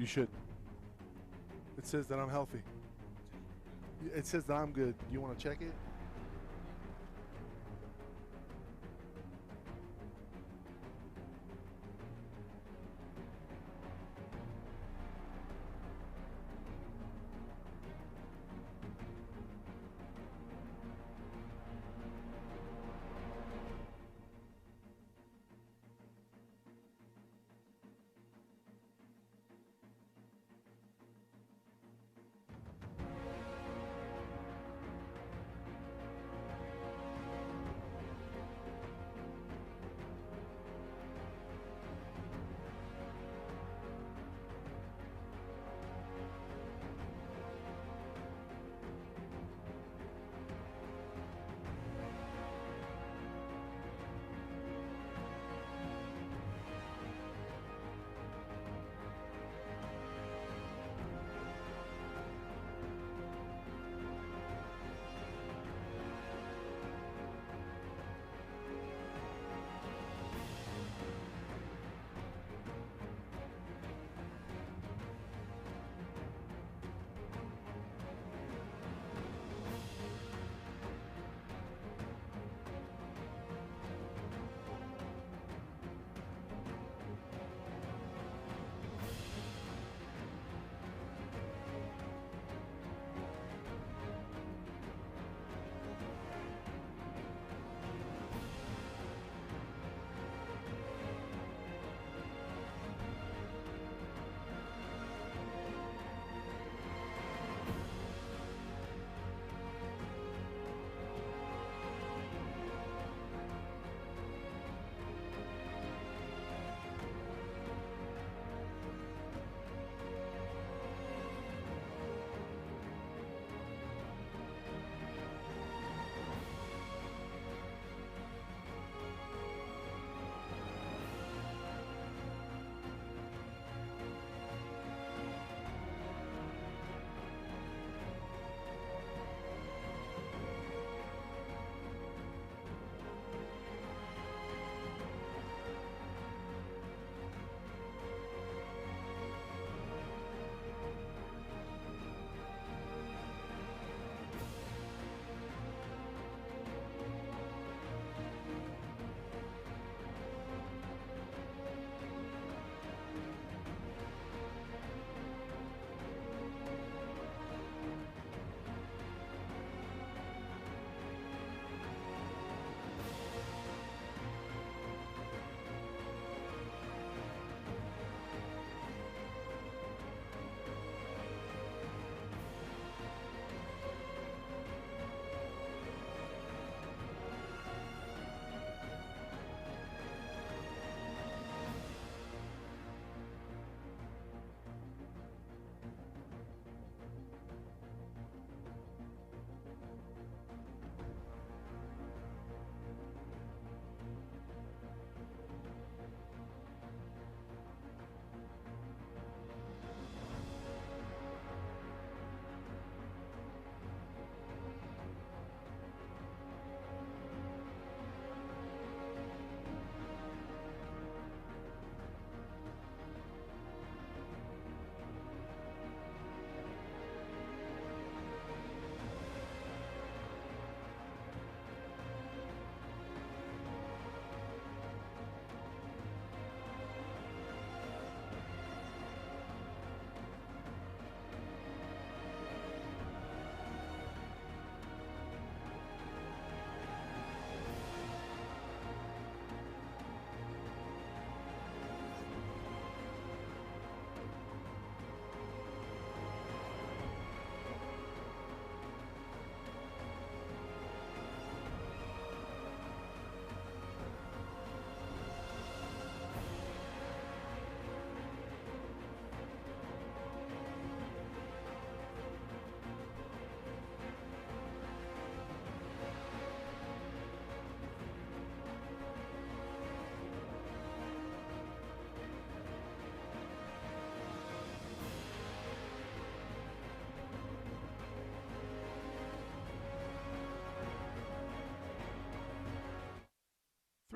You should. It says that I'm healthy. It says that I'm good. You want to check it?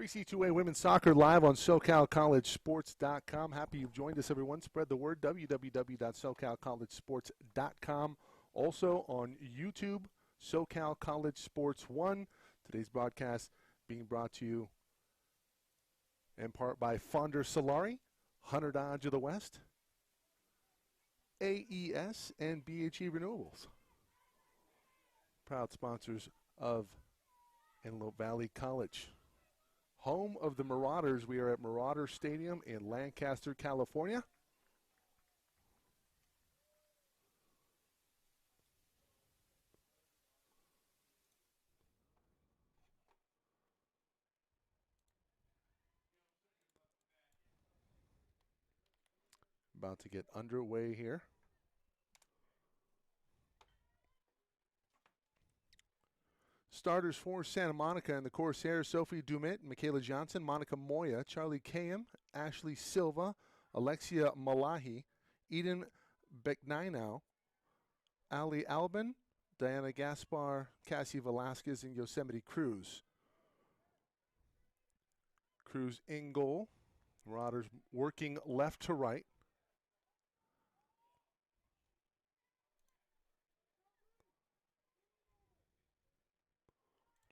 CCCAA Women's Soccer live on SoCalCollegeSports.com. Happy you've joined us, everyone. Spread the word, www.SoCalCollegeSports.com. Also on YouTube, SoCal College Sports 1. Today's broadcast being brought to you in part by Fonder Solari, Hunter Dodge of the West, AES, and BHE Renewables. Proud sponsors of Antelope Valley College. Home of the Marauders, we are at Marauder Stadium in Lancaster, California. About to get underway here. Starters for Santa Monica and the Corsairs: Sophie Dumit, Michaela Johnson, Monica Moya, Charlie Kayam, Ashley Silva, Alexia Malahi, Eden Beknainow, Ali Albin, Diana Gaspar, Cassie Velasquez, and Yosemite Cruz. Cruz in goal. Marauders working left to right.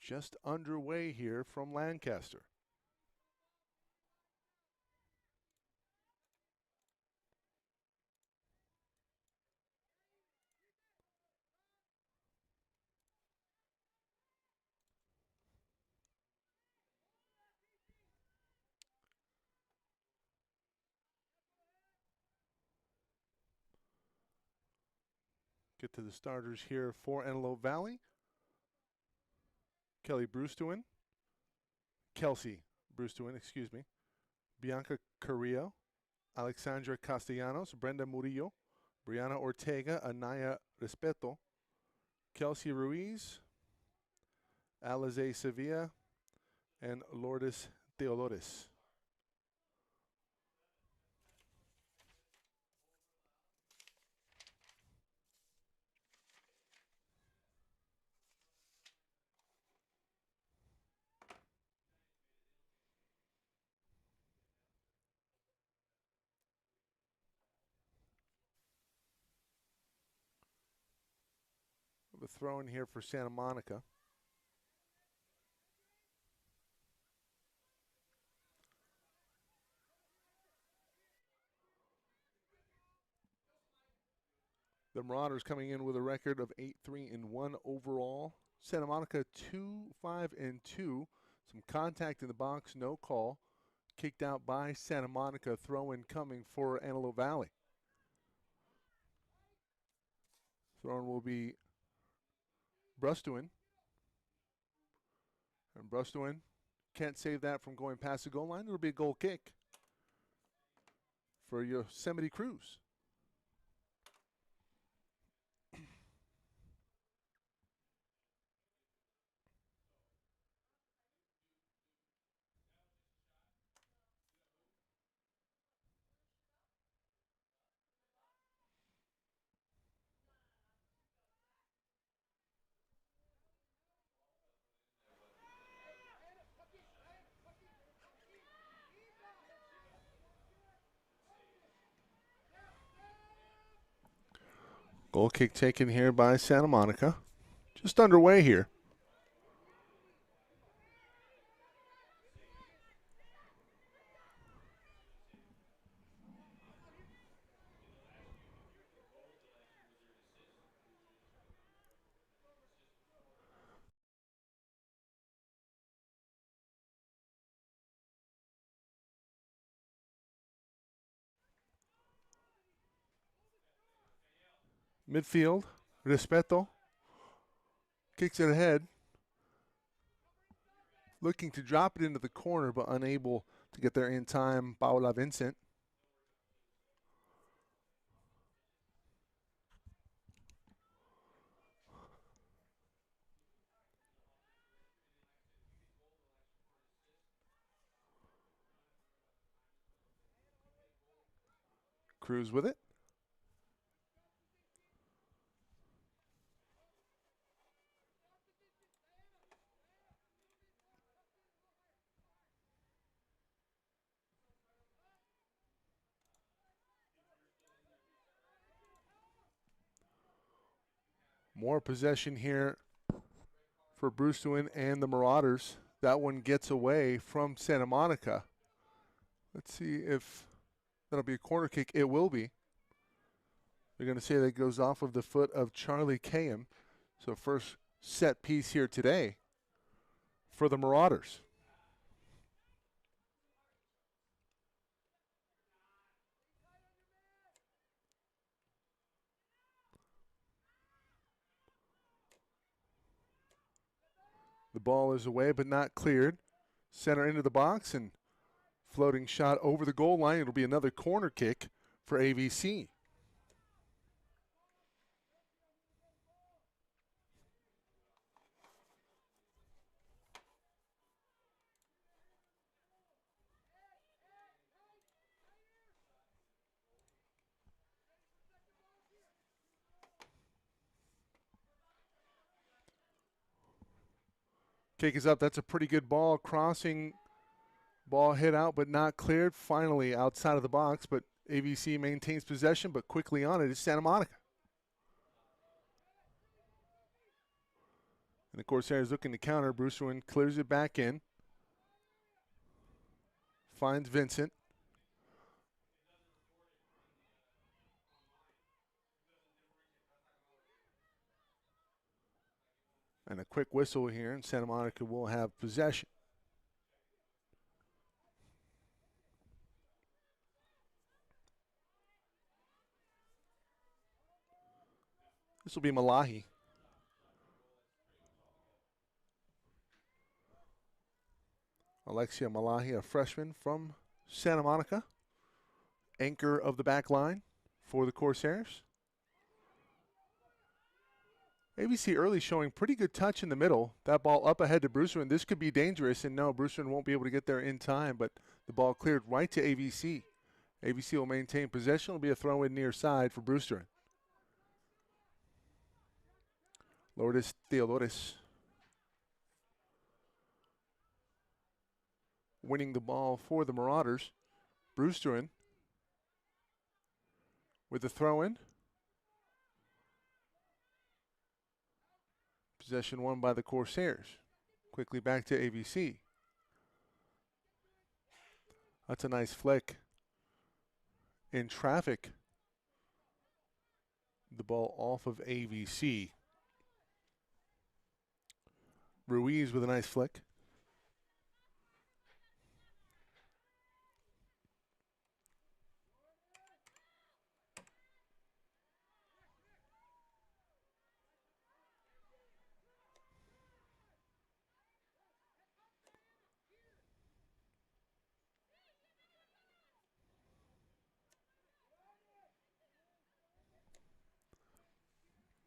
Just underway here from Lancaster. Get to the starters here for Antelope Valley. Kelly Brewstewin, Kelsey Brewstewin, excuse me. Bianca Carrillo, Alexandra Castellanos, Brenda Murillo, Brianna Ortega, Anaya Respeto, Kelsey Ruiz, Alize Sevilla, and Lourdes Theodores. The throw in here for Santa Monica. The Marauders coming in with a record of 8-3-1 overall. Santa Monica 2-5-2. Some contact in the box, no call. Kicked out by Santa Monica. Throw in coming for Antelope Valley. Throw in will be Brewstewin. And Brewstewin can't save that from going past the goal line. It'll be a goal kick for Yosemite Cruz. Goal kick taken here by Santa Monica. Just underway here. Midfield, Respeto kicks it ahead. Looking to drop it into the corner, but unable to get there in time. Paula Vincent. Cruz with it. More possession here for Brewsterman and the Marauders. That one gets away from Santa Monica. Let's see if that'll be a corner kick. It will be. They're going to say that goes off of the foot of Charlie Kayham. So first set piece here today for the Marauders. The ball is away but not cleared. Center into the box and floating shot over the goal line. It'll be another corner kick for AVC. Kick is up. That's a pretty good ball. Crossing ball hit out but not cleared. Finally outside of the box, but AVC maintains possession, but quickly on it is Santa Monica. And the Corsairs looking to counter. Brewsterman clears it back in. Finds Vincent. And a quick whistle here, and Santa Monica will have possession. This will be Malahi. Alexia Malahi, a freshman from Santa Monica. Anchor of the back line for the Corsairs. ABC early showing pretty good touch in the middle. That ball up ahead to Brewsterman. This could be dangerous, and no, Brewsterman won't be able to get there in time, but the ball cleared right to AVC. AVC will maintain possession. It'll be a throw in near side for Brewsterman. Lourdes Theodores winning the ball for the Marauders. Brewsterman with the throw in. Possession won by the Corsairs. Quickly back to AVC. That's a nice flick. In traffic. The ball off of AVC. Ruiz with a nice flick.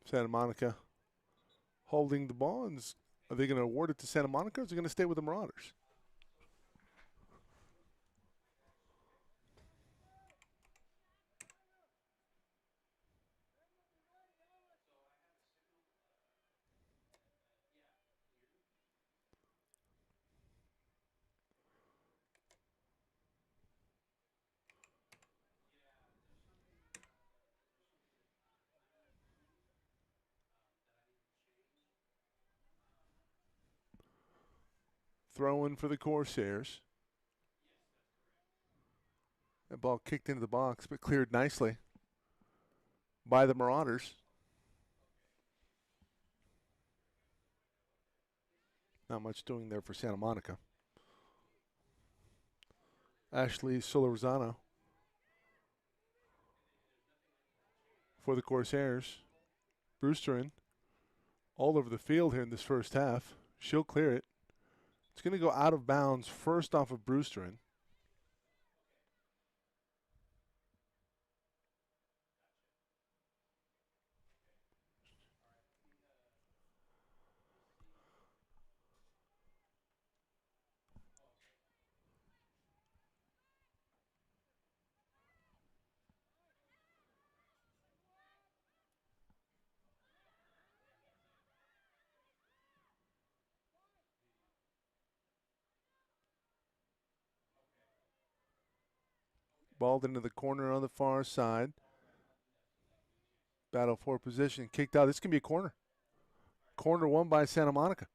Santa Monica holding the ball. And are they going to award it to Santa Monica, or is it going to stay with the Marauders? Throw in for the Corsairs. That ball kicked into the box, but cleared nicely by the Marauders. Not much doing there for Santa Monica. Ashley Solorzano for the Corsairs. Brewsterman all over the field here in this first half. She'll clear it. It's going to go out of bounds first off of Brewsterman. Balled into the corner on the far side. Battle for position. Kicked out. This can be a corner. Corner won by Santa Monica.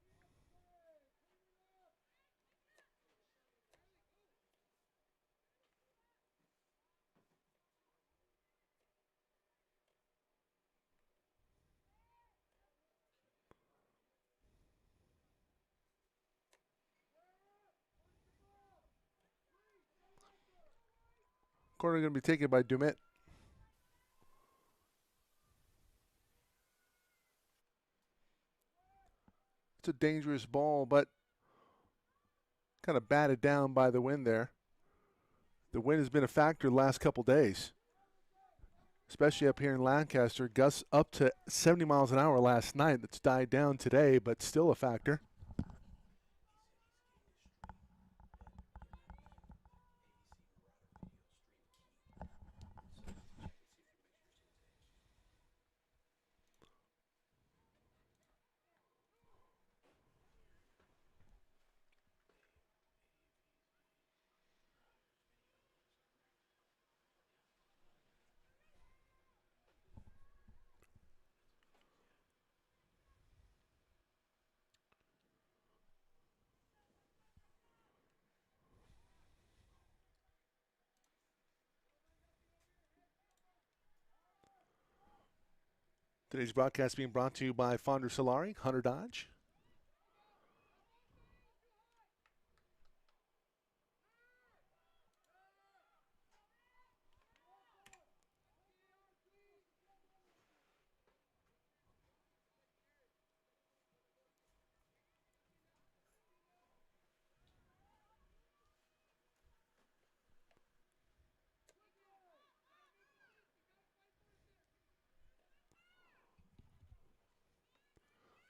Corner going to be taken by Dumit. It's a dangerous ball, but kind of batted down by the wind there. The wind has been a factor the last couple days, especially up here in Lancaster. Gusts up to 70 miles an hour last night. That's died down today, but still a factor. Today's broadcast being brought to you by Fonder Solari, Hunter Dodge.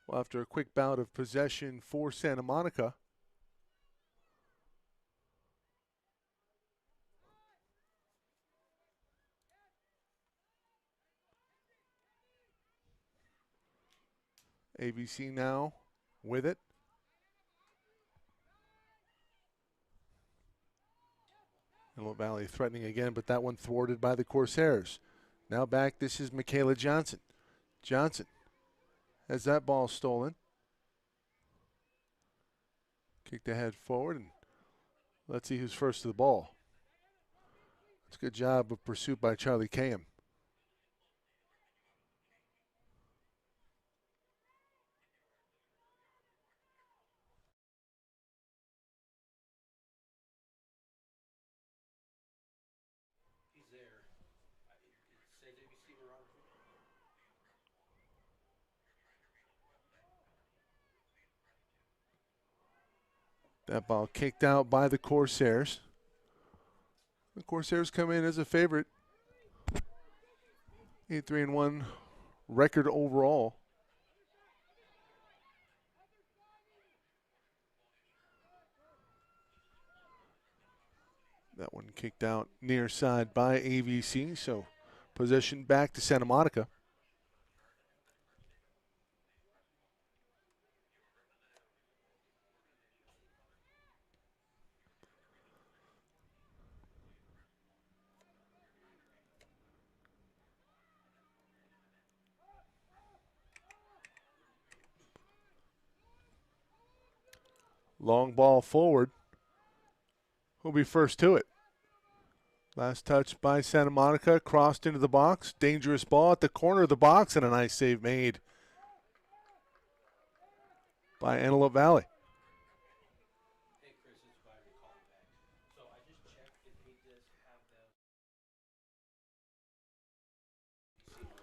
Well, after a quick bout of possession for Santa Monica, ABC now with it. Antelope Valley threatening again, but that one thwarted by the Corsairs. Now back, this is Michaela Johnson. Johnson has that ball stolen. Kicked ahead forward, and let's see who's first to the ball. It's a good job of pursuit by Charlie Kayham. That ball kicked out by the Corsairs. The Corsairs come in as a favorite. 8-3-1 record overall. That one kicked out near side by AVC, so possession back to Santa Monica. Long ball forward. Who'll be first to it? Last touch by Santa Monica, crossed into the box. Dangerous ball at the corner of the box, and a nice save made by Antelope Valley.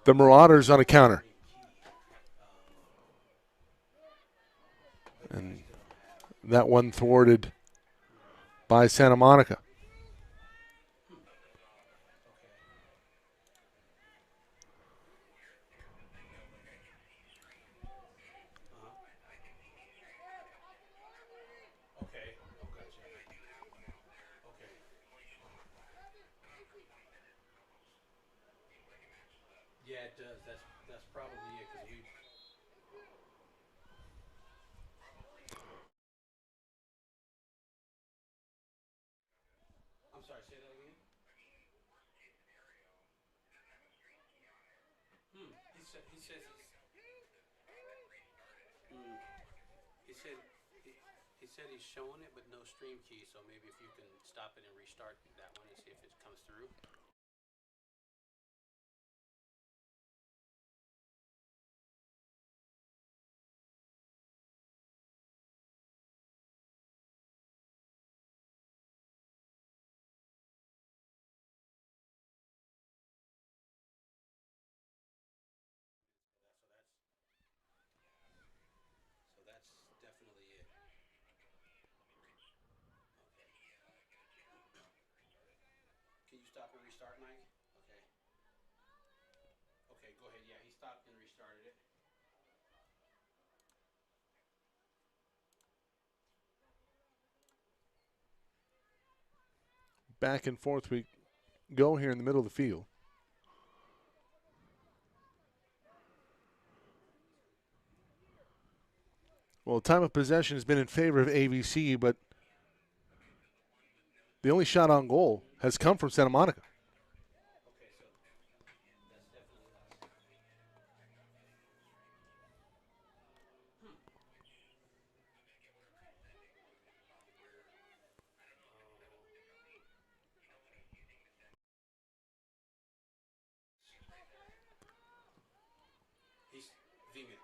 The Marauders on a counter. And that one thwarted by Santa Monica. Yeah, it does. That's probably it. Because we. I'm sorry. Say that again. he said he said he's showing it, but no stream key. So maybe if you can stop it and restart that one and see if it comes through. So that's definitely it. Okay. Can you stop and restart, Mike? Okay. Okay, go ahead. Yeah, he stopped and restarted it. Back and forth we go here in the middle of the field. Well, time of possession has been in favor of AVC, but the only shot on goal has come from Santa Monica. Okay, so that's definitely us. He's VMix.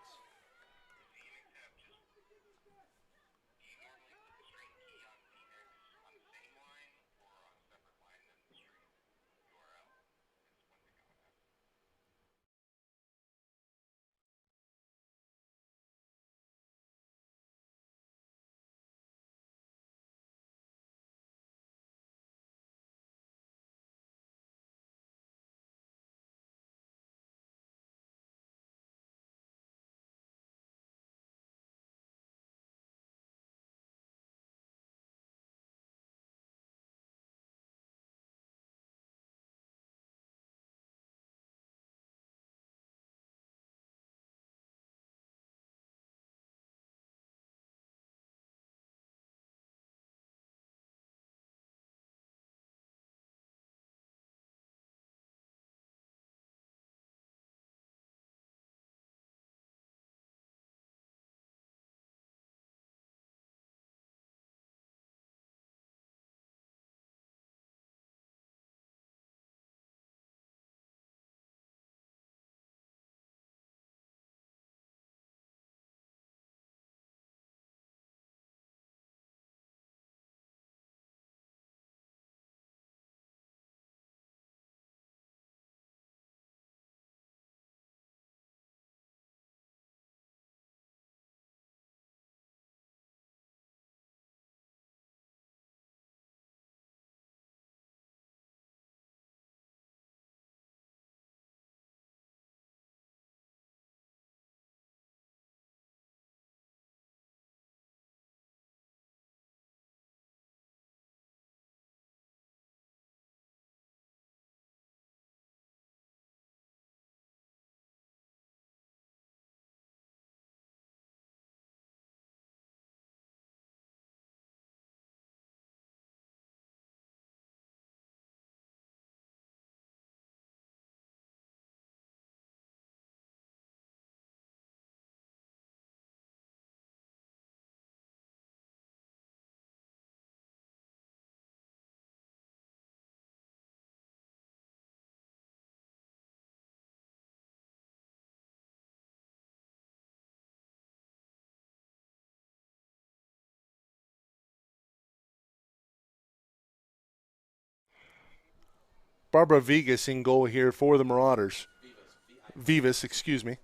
Barbara Vegas in goal here for the Marauders. Vivas. Vivas, excuse me.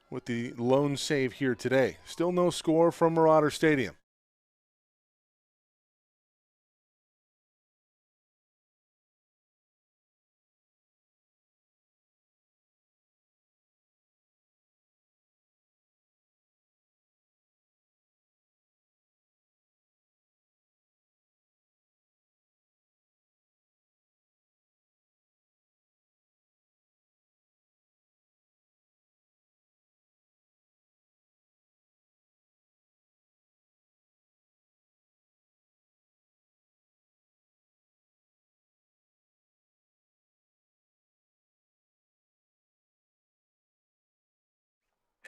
With the lone save here today. Still no score from Marauder Stadium.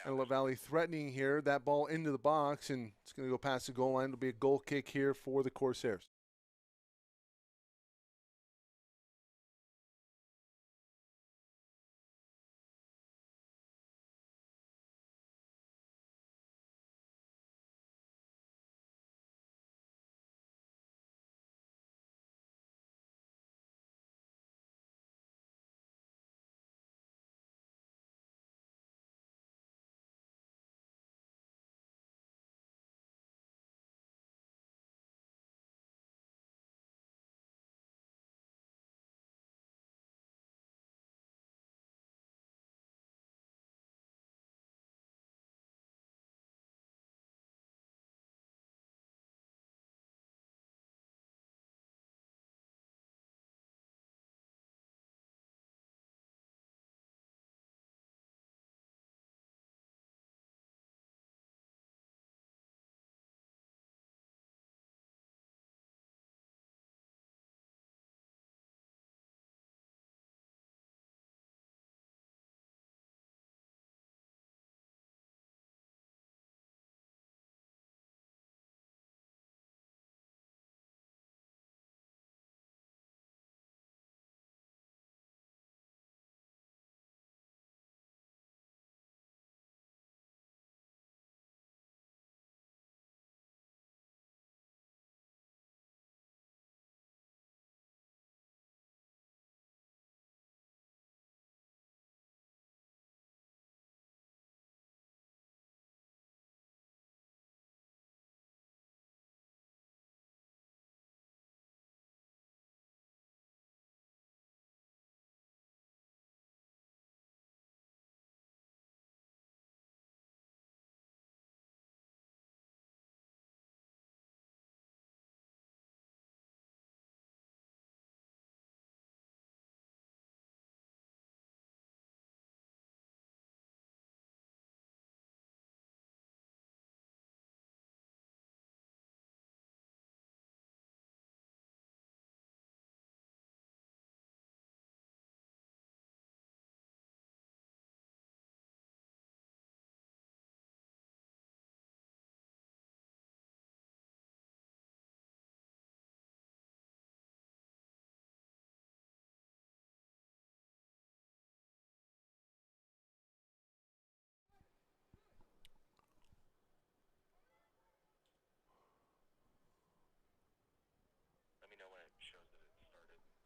Antelope Valley threatening here. That ball into the box, and it's going to go past the goal line. It'll be a goal kick here for the Corsairs.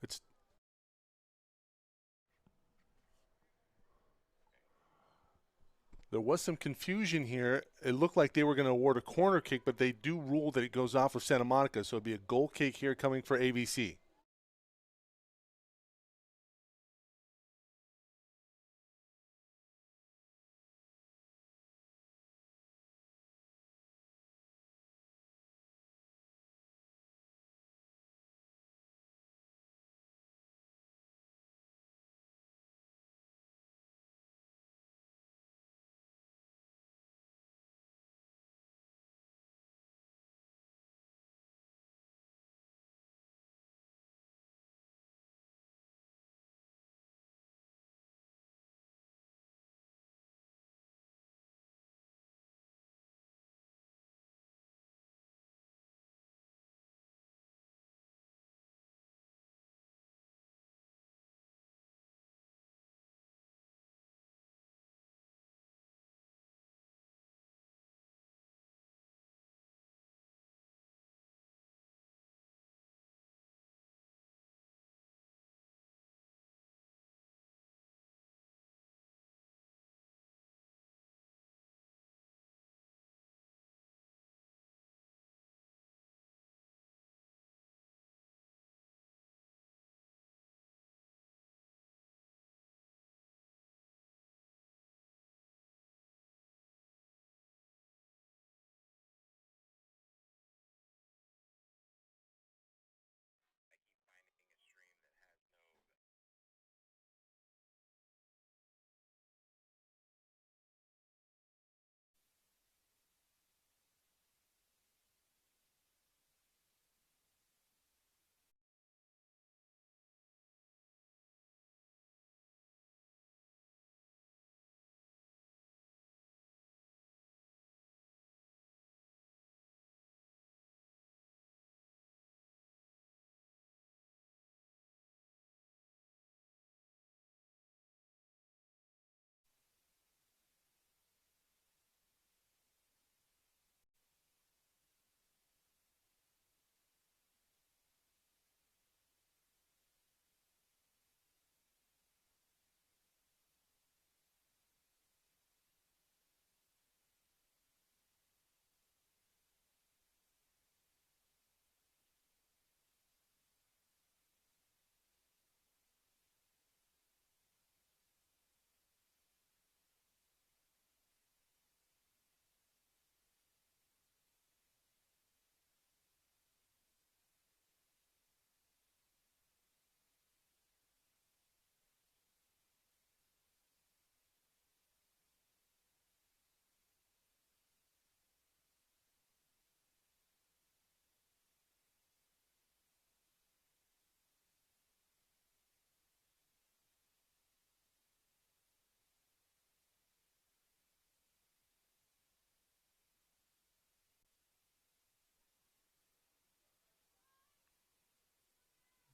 It's There was some confusion here. It looked like they were going to award a corner kick, but they do rule that it goes off of Santa Monica, so it'd be a goal kick here coming for AVC.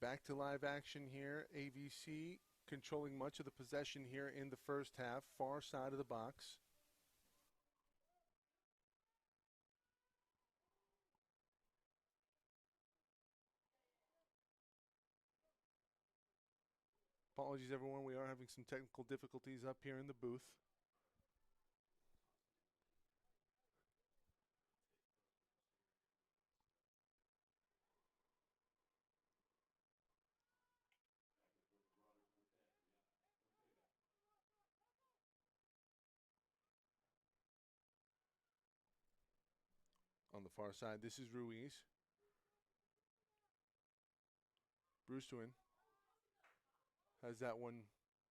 Back to live action here. AVC controlling much of the possession here in the first half, far side of the box. Apologies, everyone. We are having some technical difficulties up here in the booth. On the far side, this is Ruiz. Brewster has that one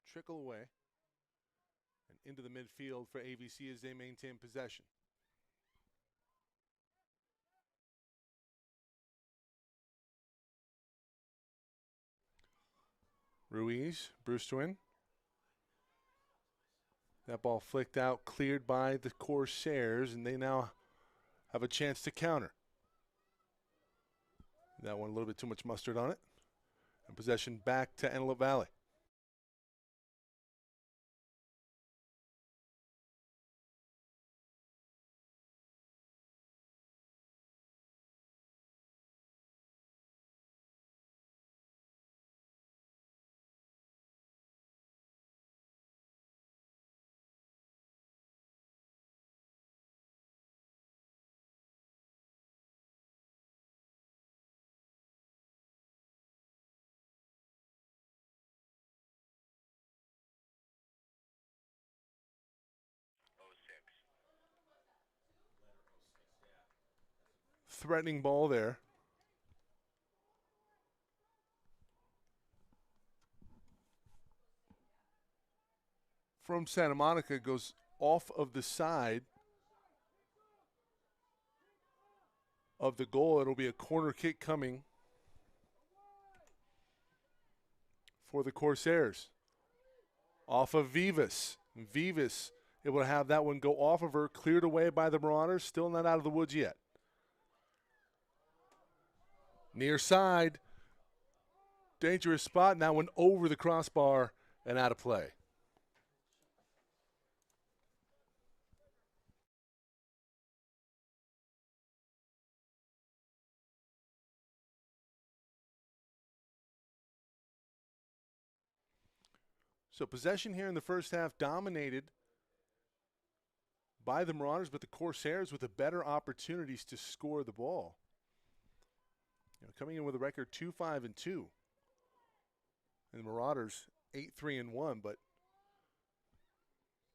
trickle away and into the midfield for AVC as they maintain possession. Ruiz, Brewster. That ball flicked out, cleared by the Corsairs, and they now have a chance to counter. That one a little bit too much mustard on it. And possession back to Antelope Valley. Threatening ball there. From Santa Monica, goes off of the side of the goal. It'll be a corner kick coming for the Corsairs. Off of Vivas. Vivas able to have that one go off of her, cleared away by the Marauders. Still not out of the woods yet. Near side. Dangerous spot, and that one over the crossbar and out of play. So possession here in the first half dominated by the Marauders, but the Corsairs with the better opportunities to score the ball. Coming in with a record 2-5-2. And the Marauders 8-3-1, but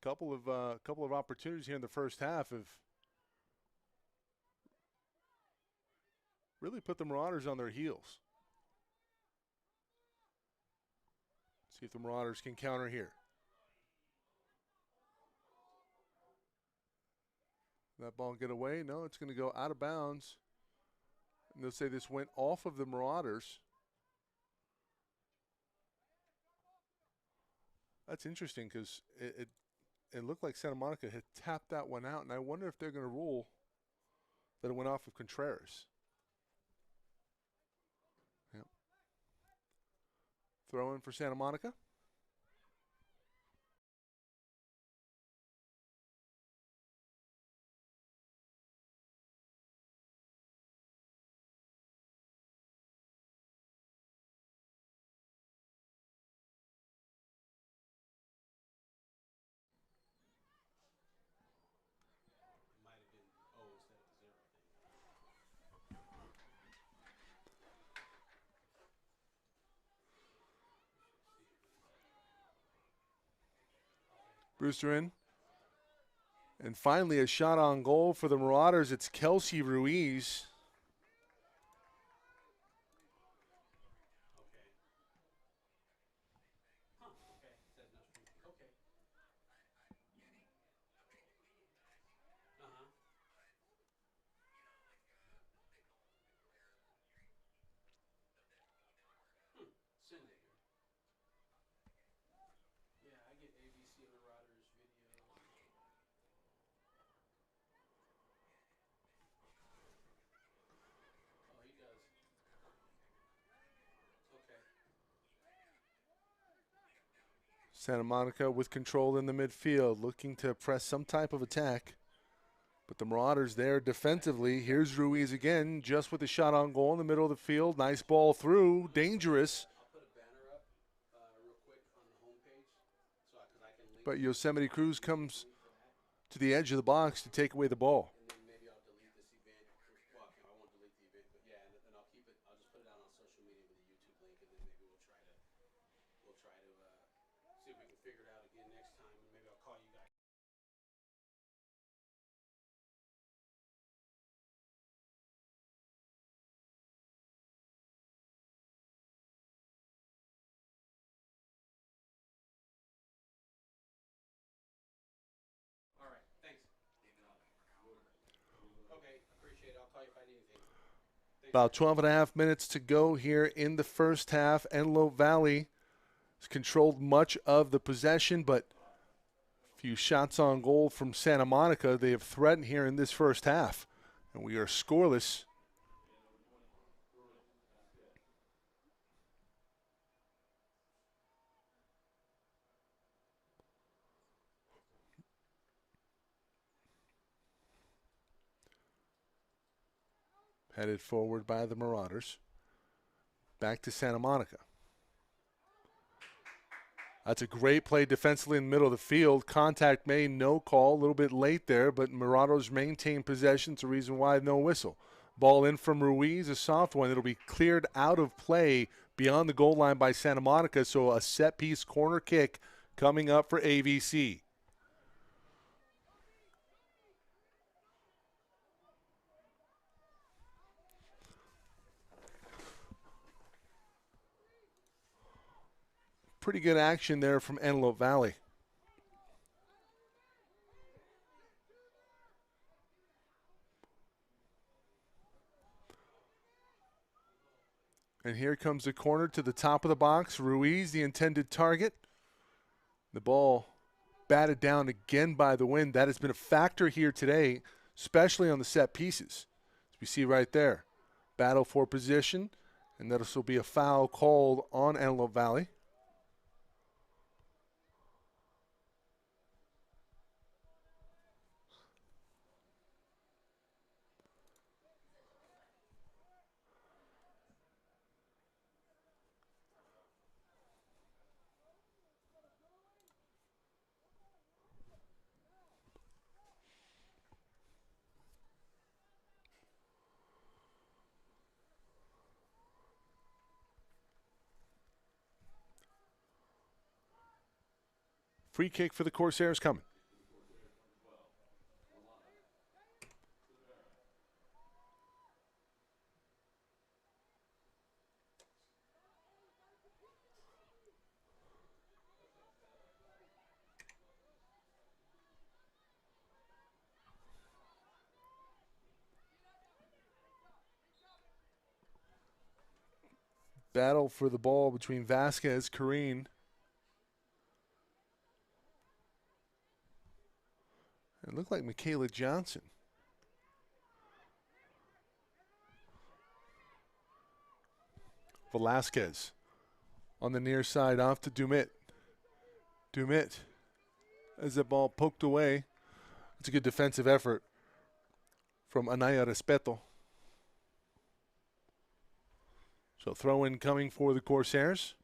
couple of opportunities here in the first half have really put the Marauders on their heels. See if the Marauders can counter here. That ball get away? No, it's going to go out of bounds. And they'll say this went off of the Marauders. That's interesting because it looked like Santa Monica had tapped that one out, and I wonder if they're going to rule that it went off of Contreras. Yep. Throw in for Santa Monica. Brewster in. And finally, a shot on goal for the Marauders. It's Kelsey Ruiz. Santa Monica with control in the midfield, looking to press some type of attack. But the Marauders there defensively. Here's Ruiz again, just with a shot on goal in the middle of the field. Nice ball through, dangerous. I'll put a banner up real quick on the homepage, because I can link. But Yosemite Cruz comes to the edge of the box to take away the ball. And then maybe I'll delete this event. Well, I won't delete the event, but yeah, and then I'll keep it. I'll just put it out on social media with a YouTube link, and then maybe we'll try to see if we can figure it out again next time, and maybe I'll call you guys. All right, thanks. Okay, appreciate it. I'll call you if I need anything. About 12 and a half minutes to go here in the first half. Antelope Valley has controlled much of the possession, but a few shots on goal from Santa Monica they have threatened here in this first half. And we are scoreless. Headed forward by the Marauders. Back to Santa Monica. That's a great play defensively in the middle of the field. Contact made, no call. A little bit late there, but Marauders maintain possession. It's the reason why no whistle. Ball in from Ruiz, a soft one. It'll be cleared out of play beyond the goal line by Santa Monica, so a set-piece corner kick coming up for AVC. Pretty good action there from Antelope Valley. And here comes the corner to the top of the box. Ruiz, the intended target. The ball batted down again by the wind. That has been a factor here today, especially on the set pieces. As we see right there. Battle for position, and this will be a foul called on Antelope Valley. Free kick for the Corsairs coming. Battle for the ball between Vasquez, Kareen. It looked like Michaela Johnson. Velasquez on the near side off to Dumit. Dumit as the ball poked away. It's a good defensive effort from Anaya Respeto. So throw in coming for the Corsairs.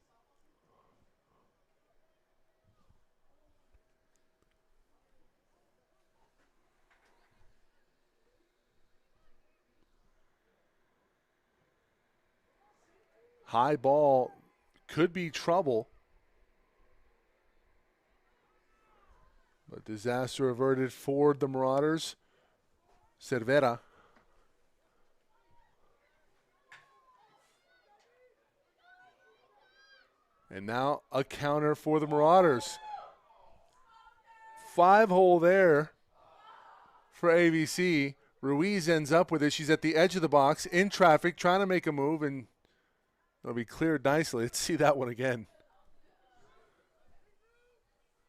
High ball could be trouble. But disaster averted for the Marauders. Cervera. And now a counter for the Marauders. 5-hole there for AVC. Ruiz ends up with it. She's at the edge of the box in traffic trying to make a move, and it'll be cleared nicely. Let's see that one again.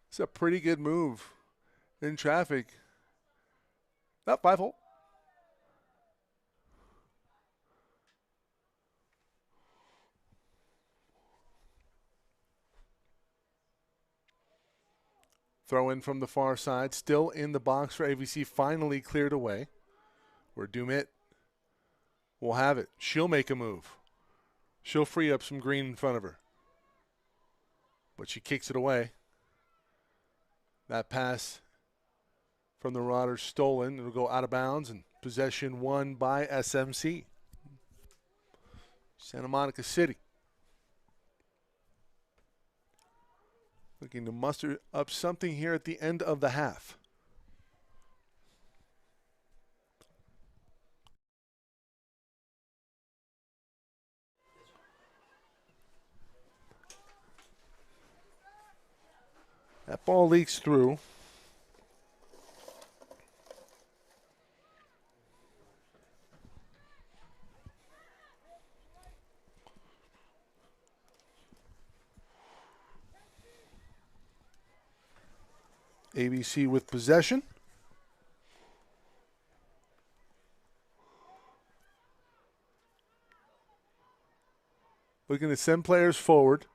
It's a pretty good move in traffic. Not 5-hole. Throw in from the far side. Still in the box for AVC. Finally cleared away. Where Dumit will have it. She'll make a move. She'll free up some green in front of her. But she kicks it away. That pass from the Marauders stolen. It'll go out of bounds, and possession won by SMC. Santa Monica City looking to muster up something here at the end of the half. That ball leaks through. ABC with possession. Looking to send players forward.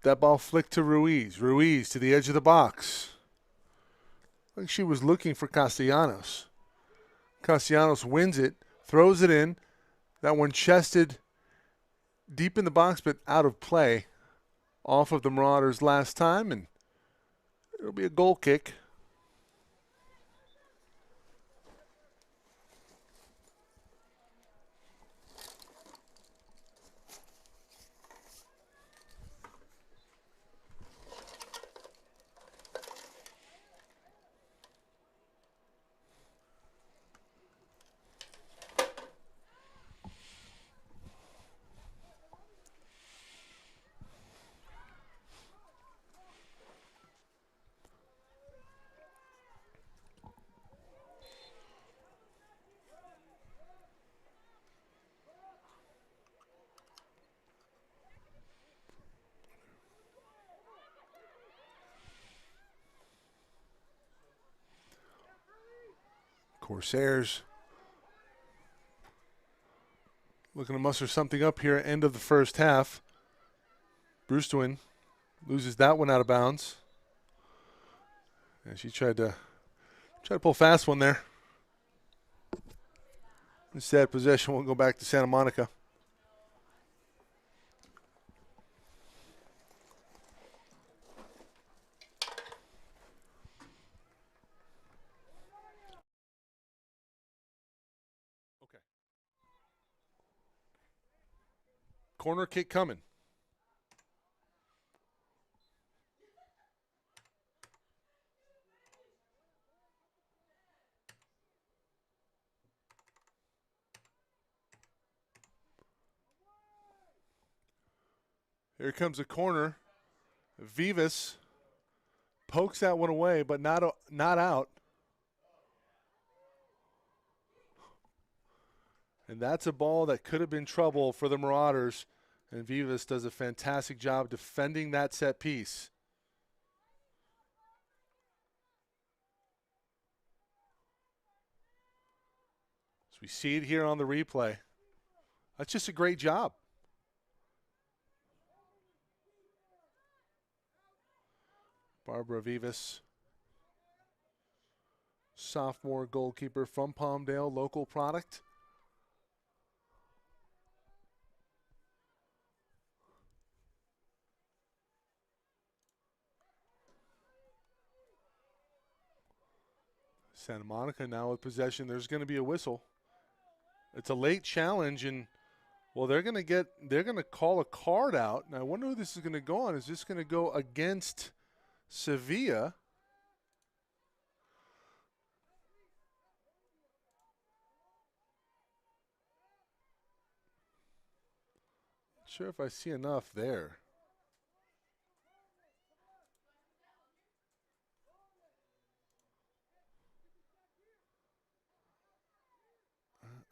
That ball flicked to Ruiz. Ruiz to the edge of the box. I think she was looking for Castellanos. Castellanos wins it, throws it in. That one chested deep in the box but out of play off of the Marauders last time, and it'll be a goal kick. Corsairs looking to muster something up here at end of the first half. Brewstwin loses that one out of bounds. And she tried to pull a fast one there. Instead, possession will go back to Santa Monica. Corner kick coming. Here comes a corner. Vivas pokes that one away, but not out. And that's a ball that could have been trouble for the Marauders. And Vivas does a fantastic job defending that set piece. As we see it here on the replay. That's just a great job. Barbara Vivas, sophomore goalkeeper from Palmdale, local product. Santa Monica now with possession. There's going to be a whistle. It's a late challenge, and well, they're going to call a card out. And I wonder who this is going to go on. Is this going to go against Sevilla? Not sure if I see enough there.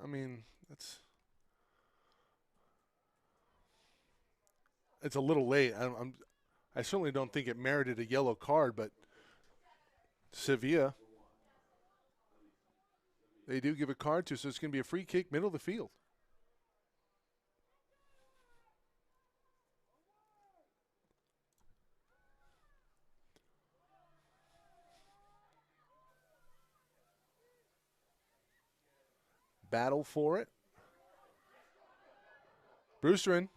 I mean, it's a little late. I certainly don't think it merited a yellow card, but Sevilla, they do give a card to, so it's going to be a free kick, middle of the field. battle for it. Brewsterin,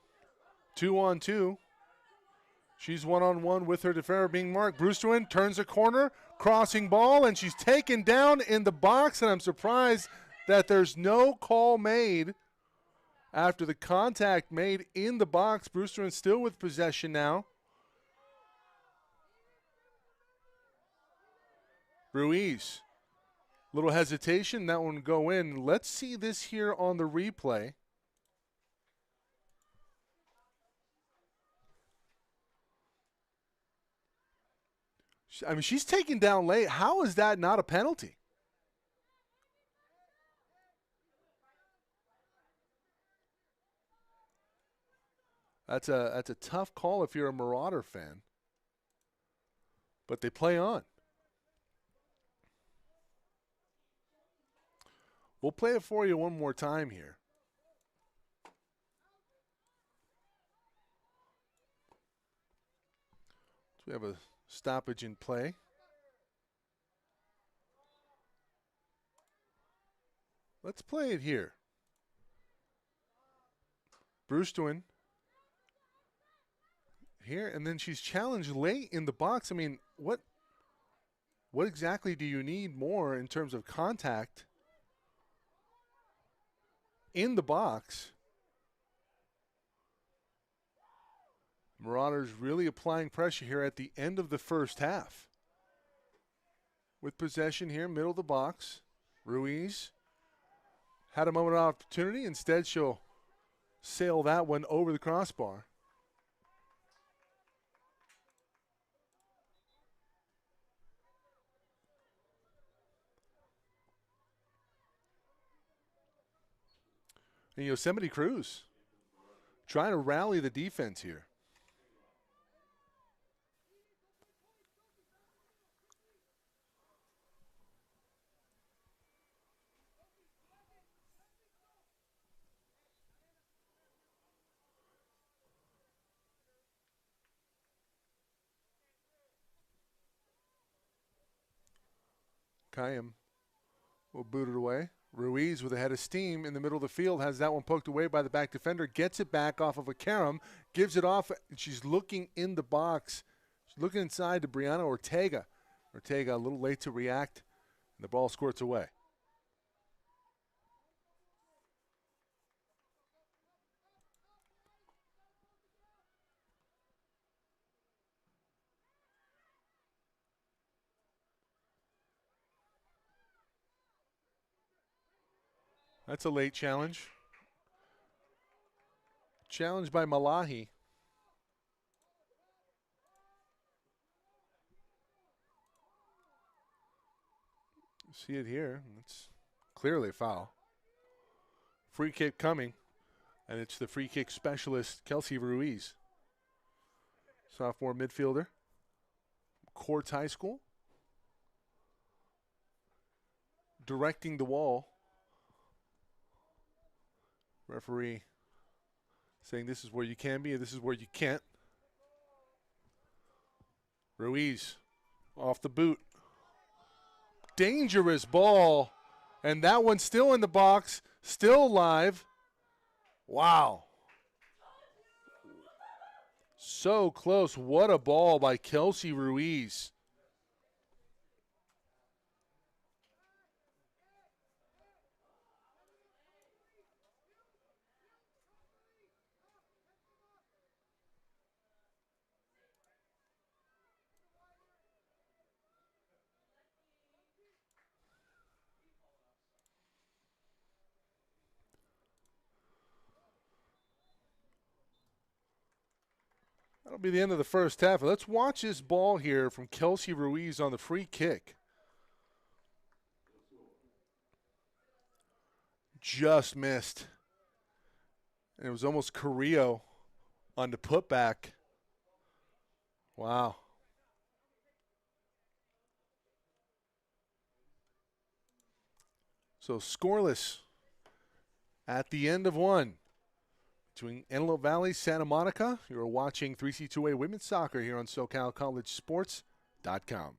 2-on-2. She's 1-on-1 with her defender being marked. Brewsterin turns a corner, crossing ball, and she's taken down in the box, and I'm surprised that there's no call made after the contact made in the box. Brewsterin still with possession now. Ruiz, little hesitation, that one go in. Let's see this here on the replay. I mean, she's taken down late. How is that not a penalty? That's a tough call if you're a Marauder fan. But they play on. We'll play it for you one more time here. So we have a stoppage in play. Let's play it here. Brewsterin here, and then she's challenged late in the box. I mean, what exactly do you need more in terms of contact in the box? Marauders really applying pressure here at the end of the first half. With possession here, middle of the box. Ruiz had a moment of opportunity. Instead, she'll sail that one over the crossbar. And Yosemite Cruz trying to rally the defense here. Kayam will boot it away. Ruiz with a head of steam in the middle of the field has that one poked away by the back defender, gets it back off of a Karam, gives it off, and she's looking in the box. She's looking inside to Brianna Ortega. Ortega a little late to react, and the ball squirts away. That's a late challenge. Challenge by Malahi. See it here. It's clearly a foul. Free kick coming, and it's the free kick specialist, Kelsey Ruiz. Sophomore midfielder. Courts High School. Directing the wall. Referee saying this is where you can be and this is where you can't. Ruiz off the boot. Dangerous ball. And that one's still in the box, still alive. Wow. So close. What a ball by Kelsey Ruiz. That'll be the end of the first half. Let's watch this ball here from Kelsey Ruiz on the free kick. Just missed. And it was almost Carrillo on the putback. Wow. So scoreless at the end of one. Between Antelope Valley, Santa Monica, you're watching 3C2A Women's Soccer here on SoCalCollegeSports.com.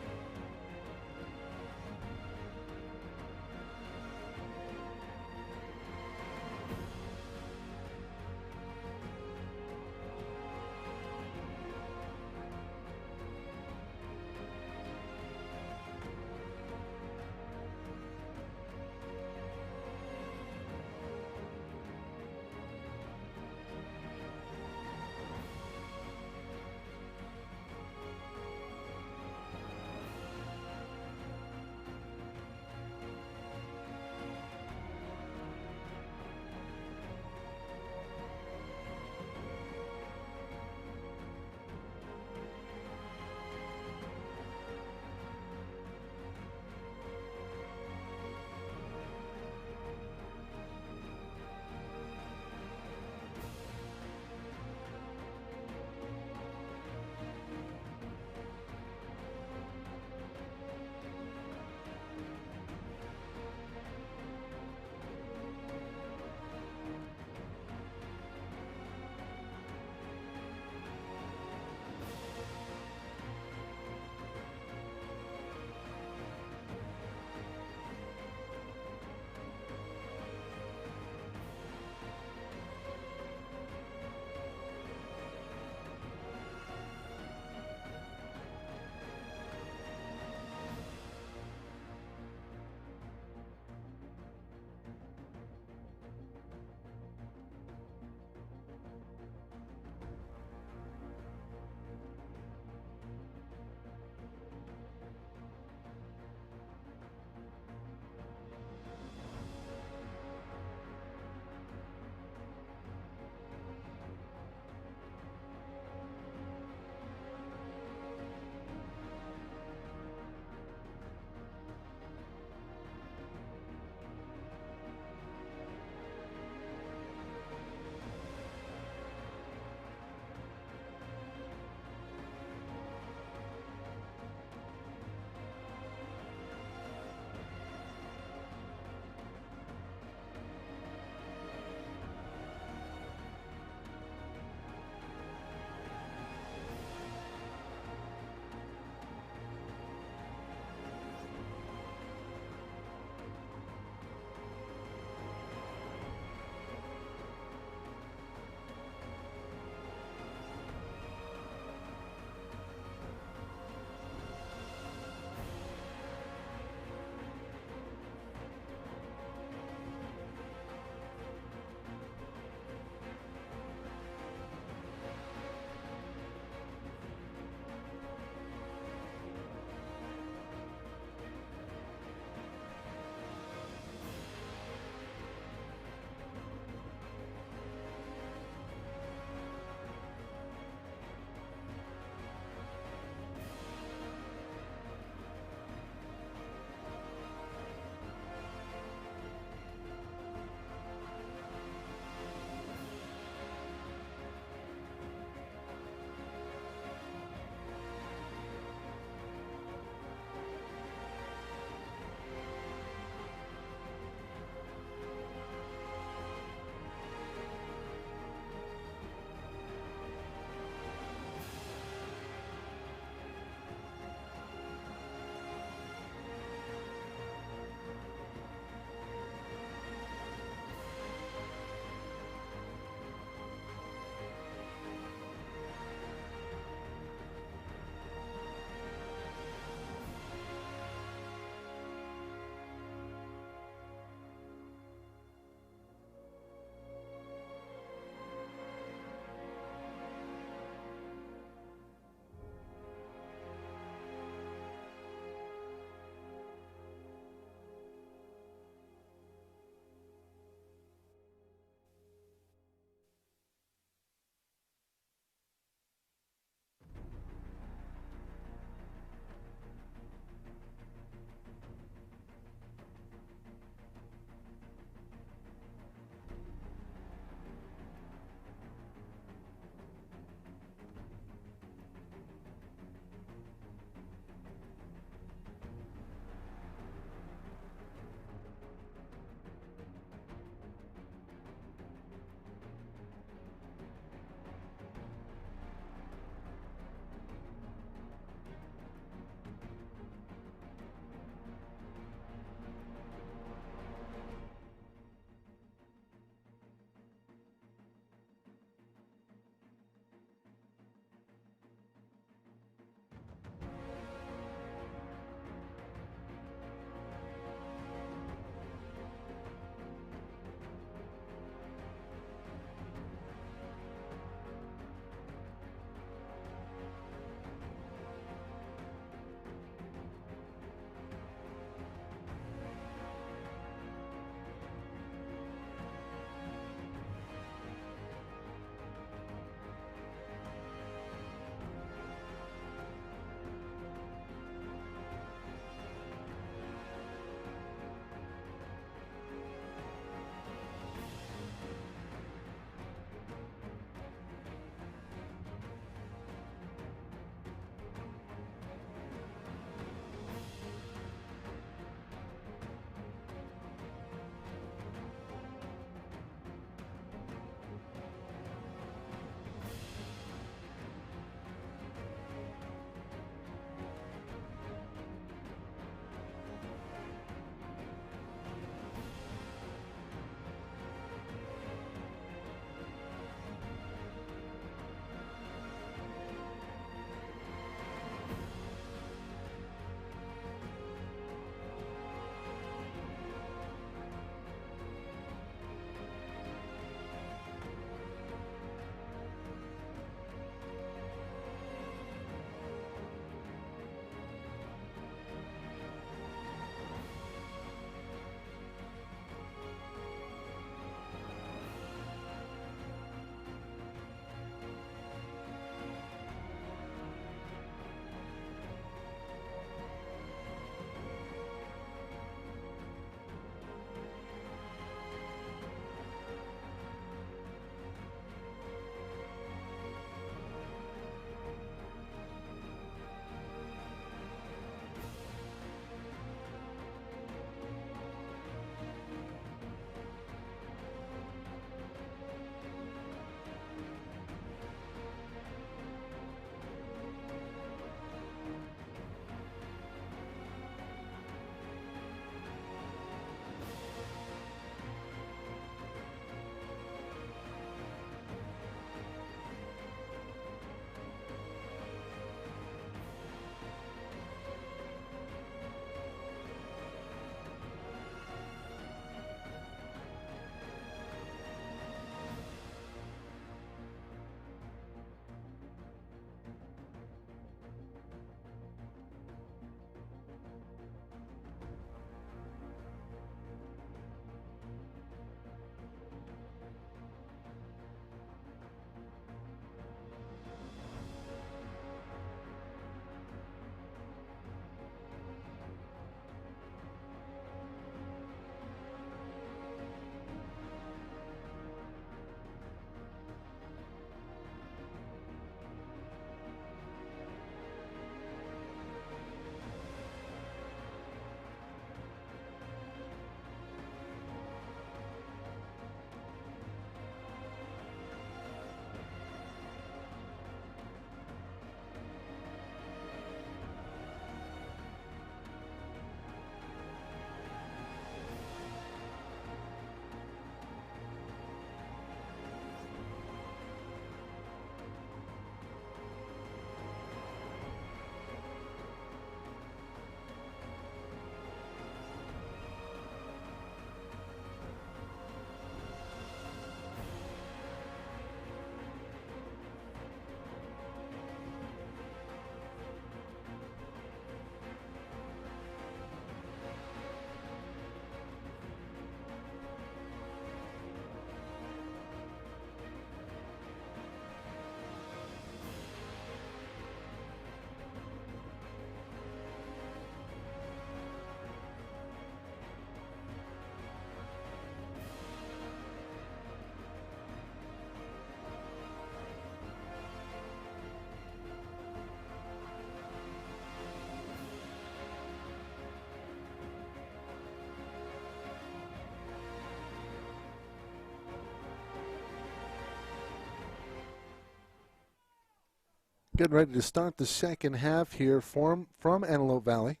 Getting ready to start the second half here from Antelope Valley.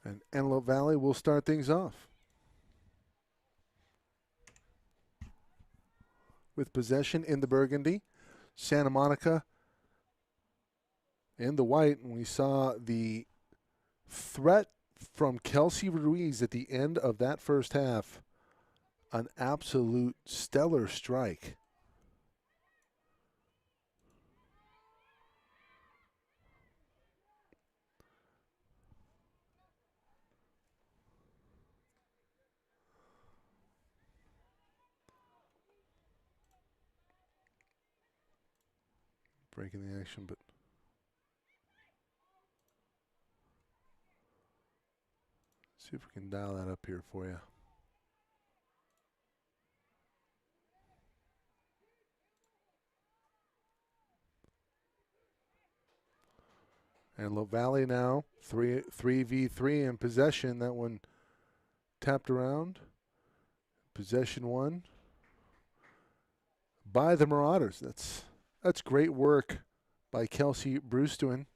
And Antelope Valley will start things off with possession in the burgundy. Santa Monica in the white. And we saw the threat from Kelsey Ruiz at the end of that first half. An absolute stellar strike. Breaking the action, but see if we can dial that up here for you. Antelope Valley now 3v3 in possession. That one tapped around. Possession one by the Marauders. That's great work by Kelsey Brewstuen.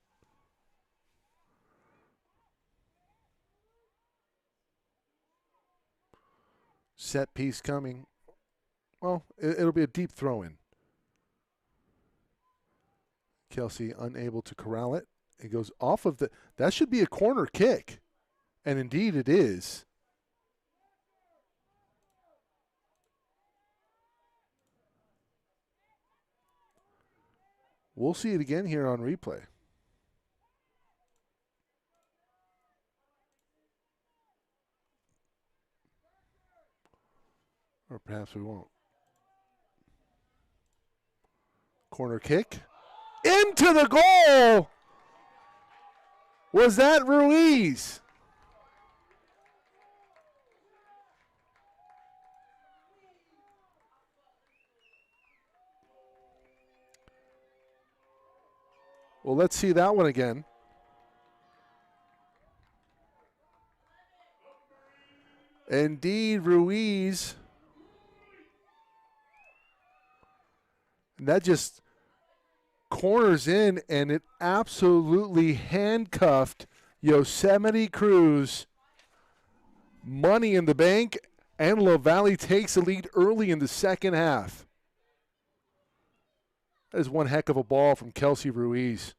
Set piece coming. Well, it'll be a deep throw in. Kelsey unable to corral it. It goes off of the. That should be a corner kick. And indeed it is. We'll see it again here on replay. Or perhaps we won't. Corner kick. Into the goal! Was that Ruiz? Well, let's see that one again. Indeed, Ruiz. And that just corners in, and it absolutely handcuffed Yosemite Cruz. Money in the bank. Antelope Valley takes the lead early in the second half. That is one heck of a ball from Kelsey Ruiz.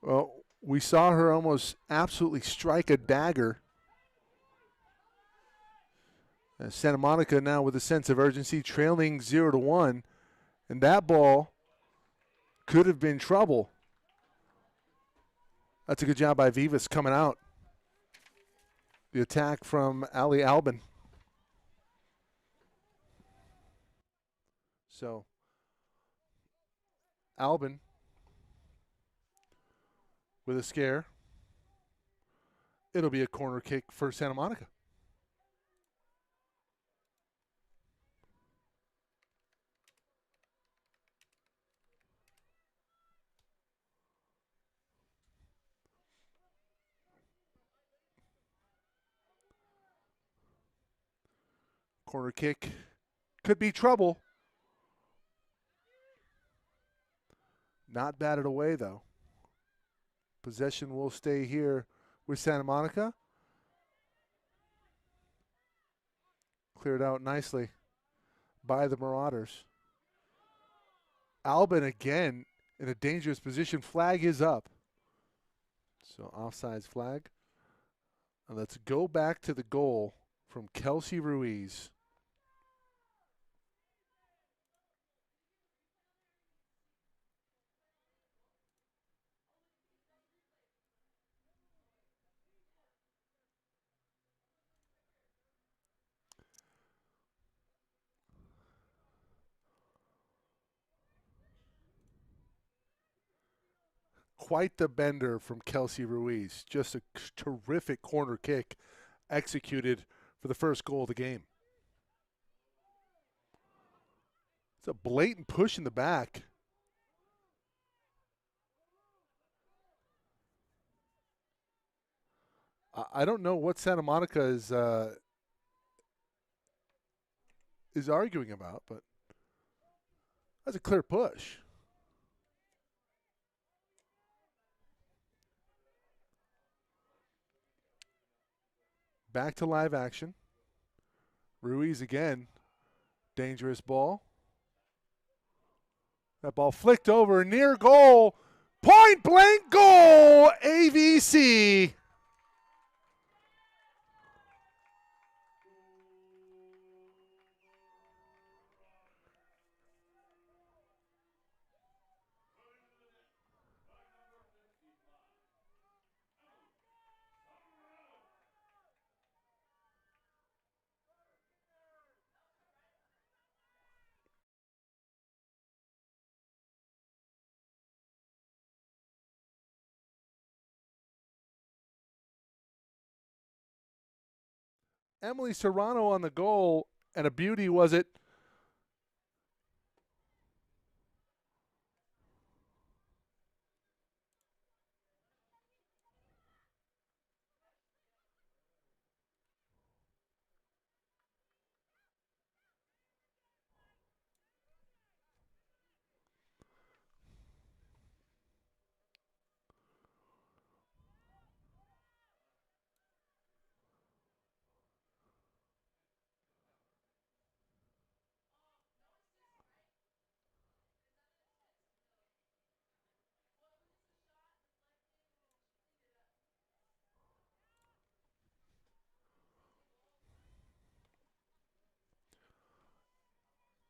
Well, we saw her almost absolutely strike a dagger. Santa Monica now with a sense of urgency, trailing 0-1. And that ball could have been trouble. That's a good job by Vivas coming out. The attack from Ali Albin. So, Albin with a scare. It'll be a corner kick for Santa Monica. Corner kick could be trouble. Not batted away, though. Possession will stay here with Santa Monica. Cleared out nicely by the Marauders. Albin again in a dangerous position. Flag is up. So offsides flag. And let's go back to the goal from Kelsey Ruiz. Quite the bender from Kelsey Ruiz. Just a terrific corner kick executed for the first goal of the game. It's a blatant push in the back. I don't know what Santa Monica is arguing about, but that's a clear push. Back to live action. Ruiz again. Dangerous ball. That ball flicked over near goal. Point blank goal, AVC. Emily Serrano on the goal, and a beauty was it.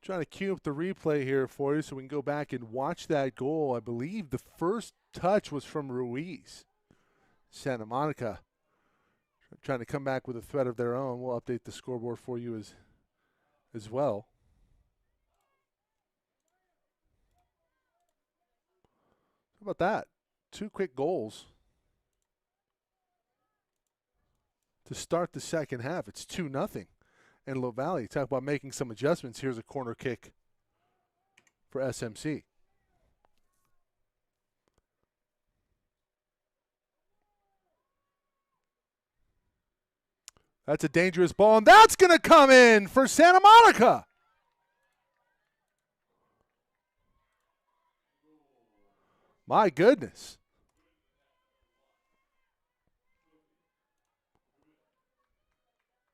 Trying to cue up the replay here for you so we can go back and watch that goal. I believe the first touch was from Ruiz. Santa Monica trying to come back with a threat of their own. We'll update the scoreboard for you as well. How about that? 2 quick goals to start the second half. It's 2-0. And Low Valley, talk about making some adjustments. Here's a corner kick for SMC. That's a dangerous ball, and that's going to come in for Santa Monica. My goodness.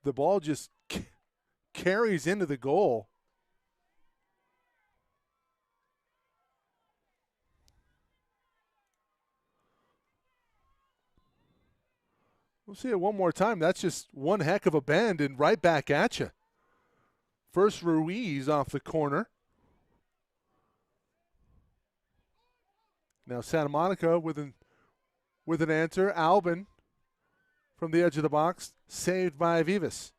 The ball just carries into the goal. We'll see it one more time. That's just one heck of a bend and right back at you. First Ruiz off the corner. Now Santa Monica with an answer. Albin from the edge of the box, saved by Vivas.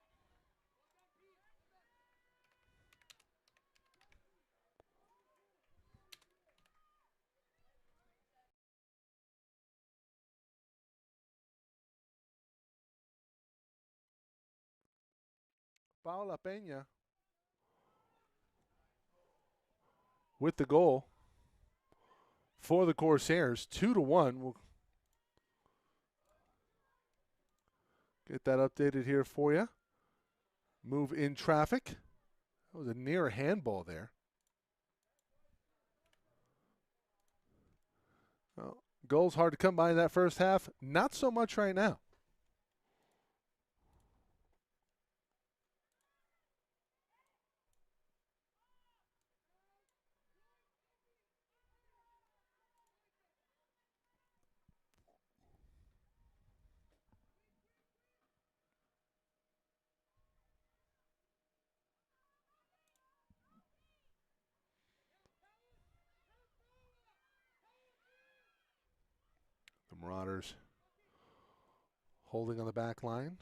Paula Peña with the goal for the Corsairs, 2-1. We'll get that updated here for you. Move in traffic. That was a near handball there. Well, goals hard to come by in that first half. Not so much right now. The Marauders holding on the back line.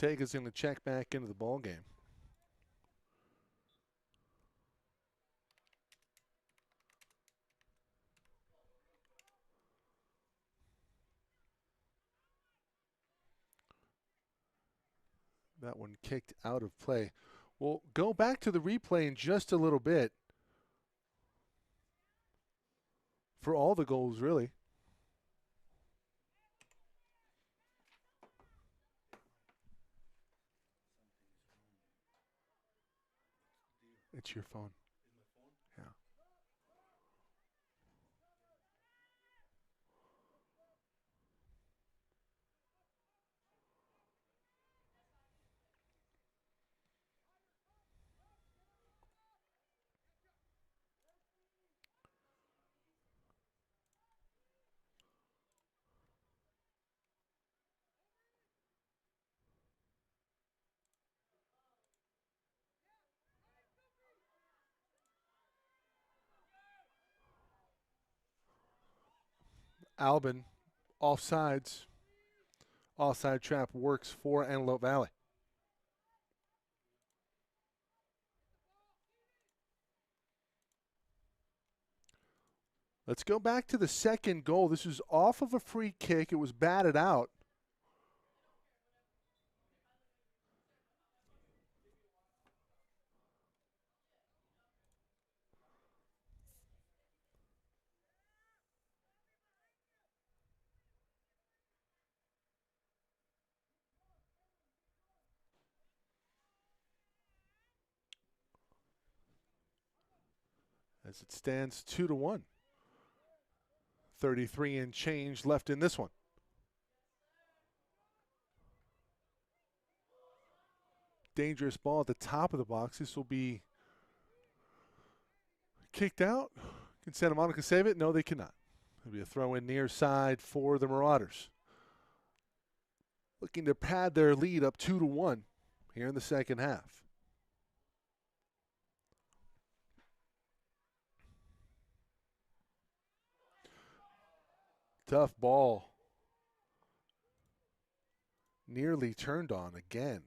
Ortega's going to check back into the ball game. That one kicked out of play. We'll go back to the replay in just a little bit for all the goals, really. It's your phone. Yeah. Albin, offsides. Offside trap works for Antelope Valley. Let's go back to the second goal. This was off of a free kick. It was batted out. As it stands 2-1. 33 and change left in this one. Dangerous ball at the top of the box. This will be kicked out. Can Santa Monica save it? No, they cannot. It'll be a throw in near side for the Marauders. Looking to pad their lead up 2-1 here in the second half. Tough ball. Nearly turned on again.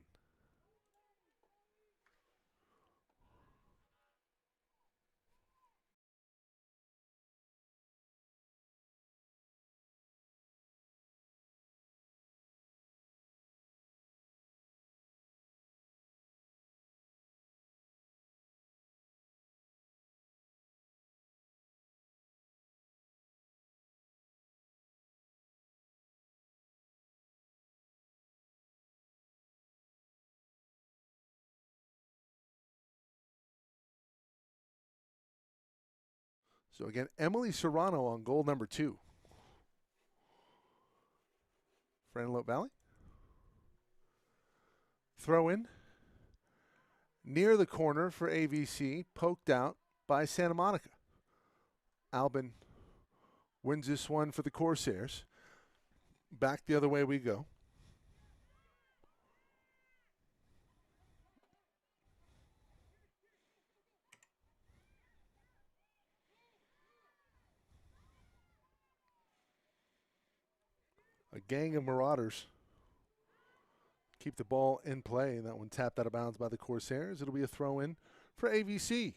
So again, Emily Serrano on goal number 2 for Antelope Valley. Throw in near the corner for AVC, poked out by Santa Monica. Albin wins this one for the Corsairs. Back the other way we go. A gang of Marauders keep the ball in play, and that one tapped out of bounds by the Corsairs. It'll be a throw in for AVC.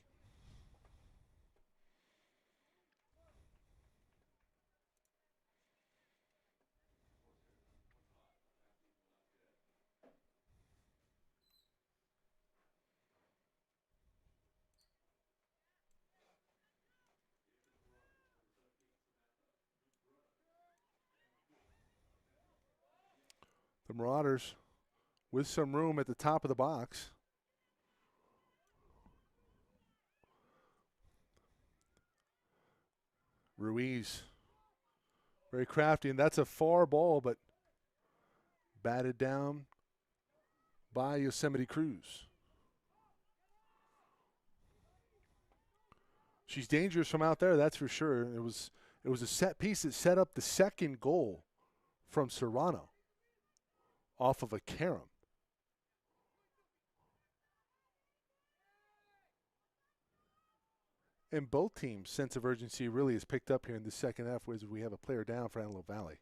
The Marauders with some room at the top of the box. Ruiz, very crafty, and that's a far ball, but batted down by Yosemite Cruz. She's dangerous from out there, that's for sure. It was a set piece that set up the second goal from Serrano off of a carom. And both teams' sense of urgency really is picked up here in the second half as we have a player down for Antelope Valley.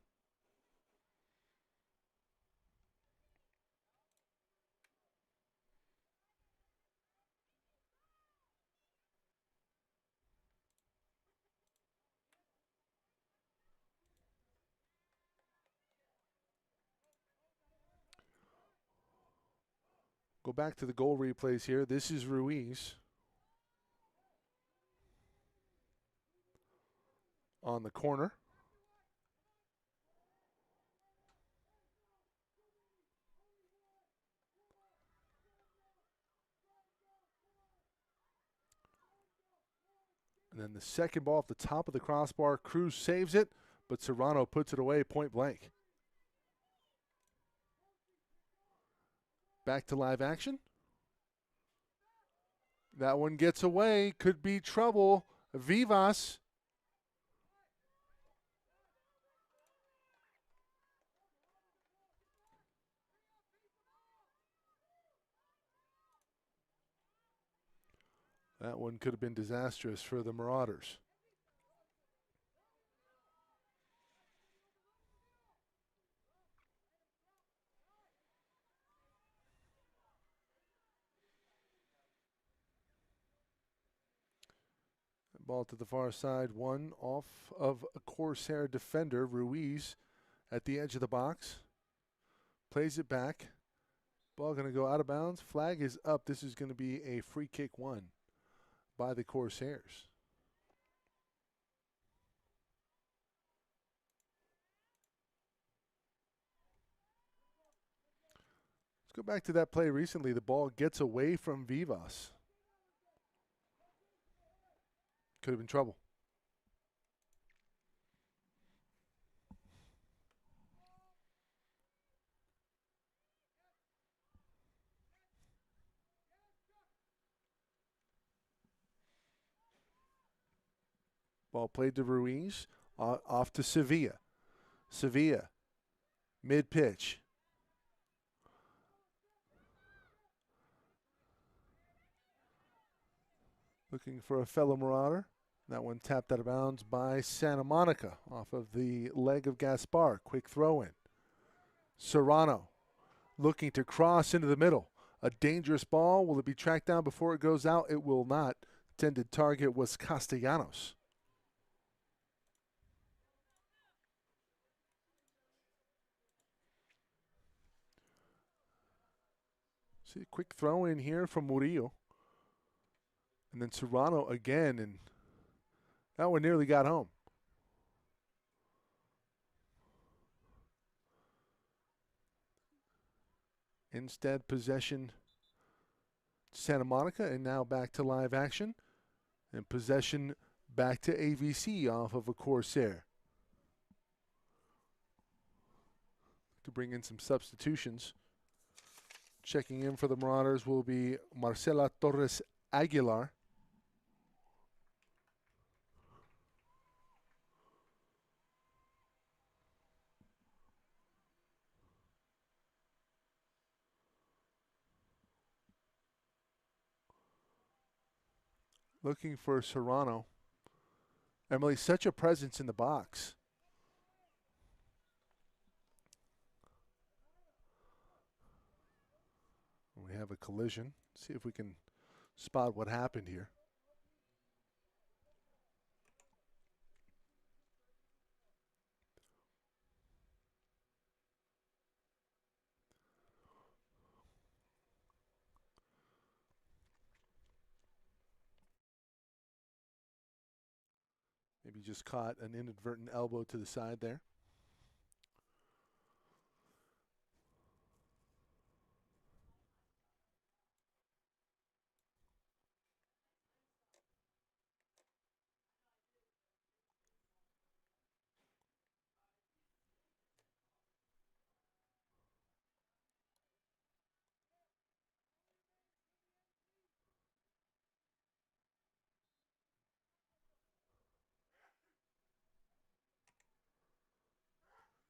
Go back to the goal replays here. This is Ruiz on the corner. And then the second ball off the top of the crossbar. Cruz saves it, but Serrano puts it away point blank. Back to live action. That one gets away. Could be trouble. Vivas. That one could have been disastrous for the Marauders. Ball to the far side, one off of a Corsair defender, Ruiz, at the edge of the box. Plays it back. Ball going to go out of bounds. Flag is up. This is going to be a free kick one by the Corsairs. Let's go back to that play recently. The ball gets away from Vivas. Could have been trouble. Ball played to Ruiz. Off to Sevilla. Sevilla. Mid-pitch. Looking for a fellow Marauder. That one tapped out of bounds by Santa Monica off of the leg of Gaspar. Quick throw in. Serrano looking to cross into the middle. A dangerous ball. Will it be tracked down before it goes out? It will not. Intended target was Castellanos. See a quick throw in here from Murillo. And then Serrano again, and that one nearly got home. Instead, possession Santa Monica, and now back to live action. And possession back to AVC off of a Corsair. To bring in some substitutions. Checking in for the Marauders will be Marcela Torres Aguilar. Looking for Serrano. Emily, such a presence in the box. We have a collision. See if we can spot what happened here. Maybe just caught an inadvertent elbow to the side there.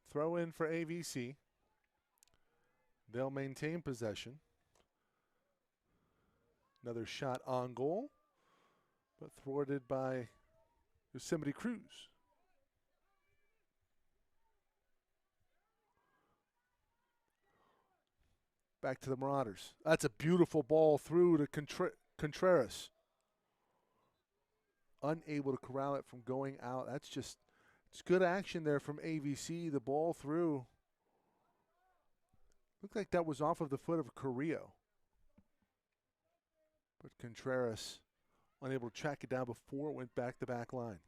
Throw in for AVC. They'll maintain possession. Another shot on goal, but thwarted by Yosemite Cruz. Back to the Marauders. That's a beautiful ball through to Contreras. Unable to corral it from going out. That's just, it's good action there from AVC. The ball through. Looked like that was off of the foot of Carrillo. But Contreras unable to track it down before it went back to back line.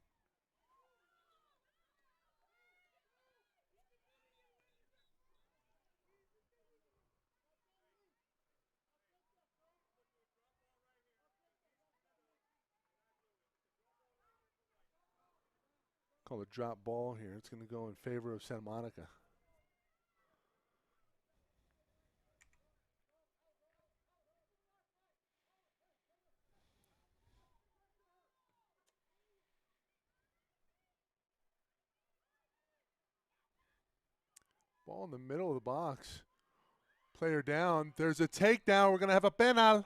Call a drop ball here. It's going to go in favor of Santa Monica. Ball in the middle of the box. Player down. There's a takedown. We're going to have a penal.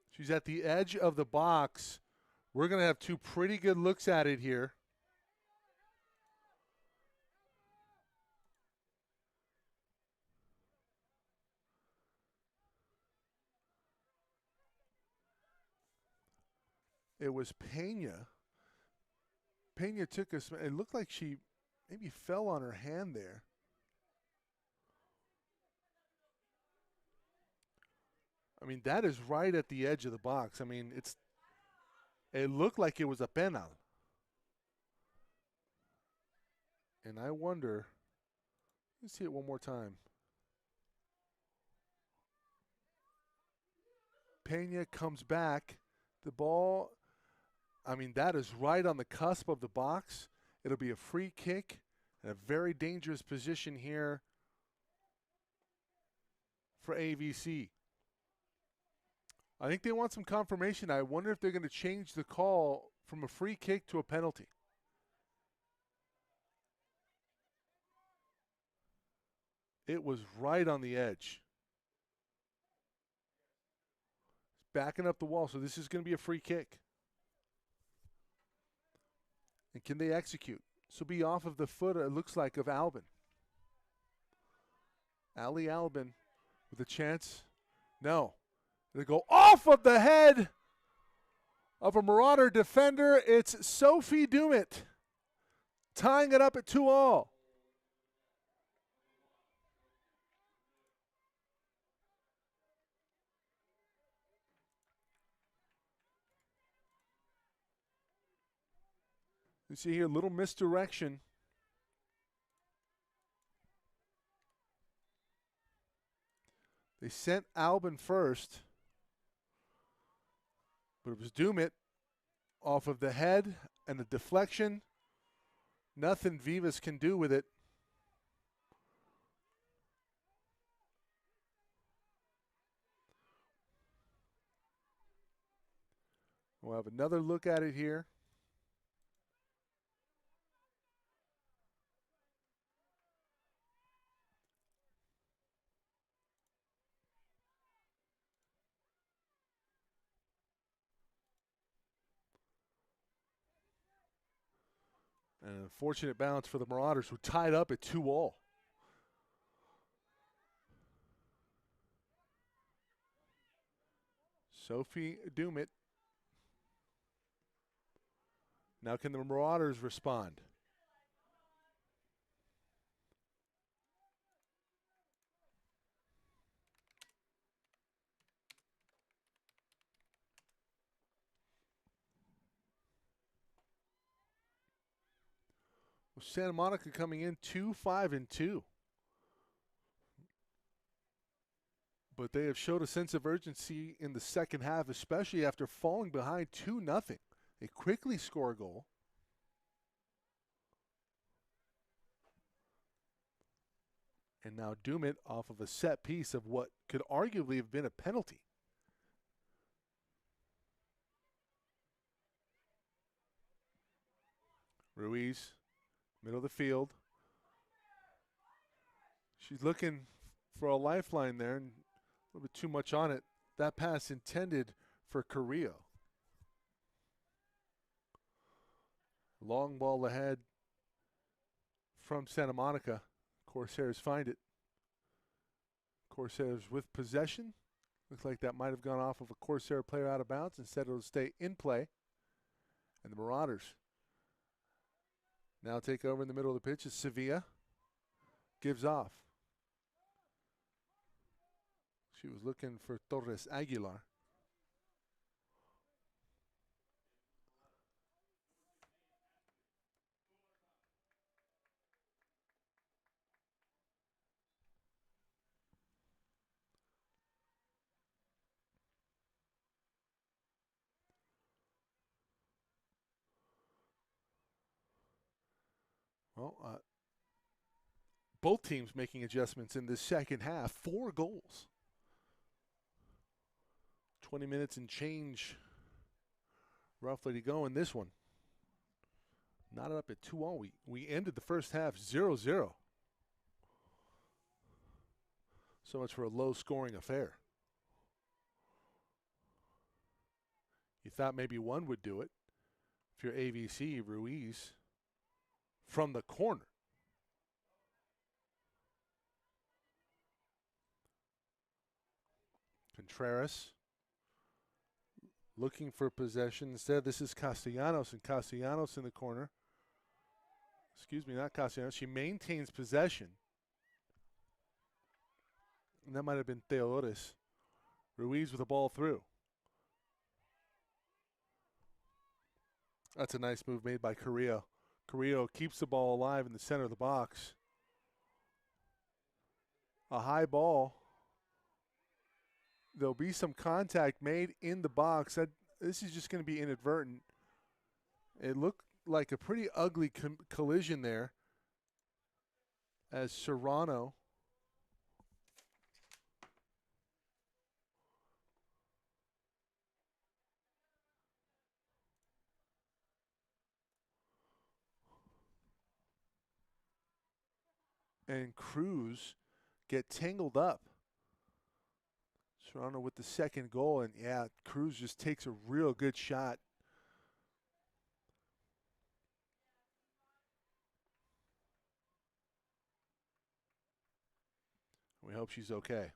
She's at the edge of the box. We're going to have two pretty good looks at it here. It was Pena. Pena took a, it looked like she maybe fell on her hand there. I mean, that is right at the edge of the box. I mean, it looked like it was a penal. And I wonder, let's see it one more time. Pena comes back. The ball, I mean, that is right on the cusp of the box. It'll be a free kick and a very dangerous position here for AVC. I think they want some confirmation. I wonder if they're going to change the call from a free kick to a penalty. It was right on the edge. Backing up the wall, so this is going to be a free kick. And can they execute? So be off of the foot, it looks like, of Albin. Ali Albin with a chance. No. They go off of the head of a Marauder defender. It's Sophie Dumit tying it up at 2-2. You see here, a little misdirection. They sent Albin first, but it was Dumit off of the head and the deflection. Nothing Vivas can do with it. We'll have another look at it here. An unfortunate bounce for the Marauders, who tied up at 2-2. Sophie Dumit. Now can the Marauders respond? Well, Santa Monica coming in 2-5-2. But they have showed a sense of urgency in the second half, especially after falling behind 2-0. They quickly score a goal. And now Dumit off of a set piece of what could arguably have been a penalty. Ruiz, middle of the field. She's looking for a lifeline there, and a little bit too much on it. That pass intended for Carrillo. Long ball ahead from Santa Monica. Corsairs find it. Corsairs with possession. Looks like that might have gone off of a Corsair player out of bounds. Instead, it'll stay in play. And the Marauders now take over in the middle of the pitch as Sevilla gives off. She was looking for Torres Aguilar. Well, both teams making adjustments in this second half. 4 goals. 20 minutes and change roughly to go in this one. Knotted up at 2-all. We ended the first half 0-0. So much for a low-scoring affair. You thought maybe one would do it. If you're AVC, Ruiz from the corner. Contreras looking for possession. Instead, this is Castellanos, and Castellanos in the corner. Excuse me, not Castellanos. She maintains possession. And that might have been Theodores. Ruiz with the ball through. That's a nice move made by Carrillo. Carrillo keeps the ball alive in the center of the box. A high ball. There'll be some contact made in the box. This is just going to be inadvertent. It looked like a pretty ugly collision there as Serrano and Cruz get tangled up. Serrano with the second goal, and yeah, Cruz just takes a real good shot. We hope she's okay.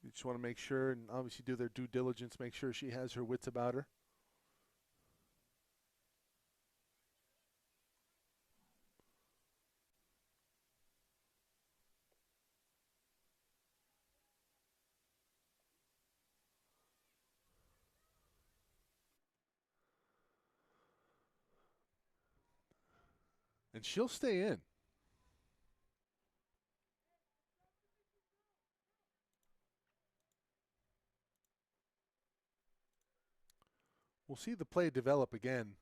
You just want to make sure, and obviously do their due diligence, make sure she has her wits about her. And she'll stay in. We'll see the play develop again.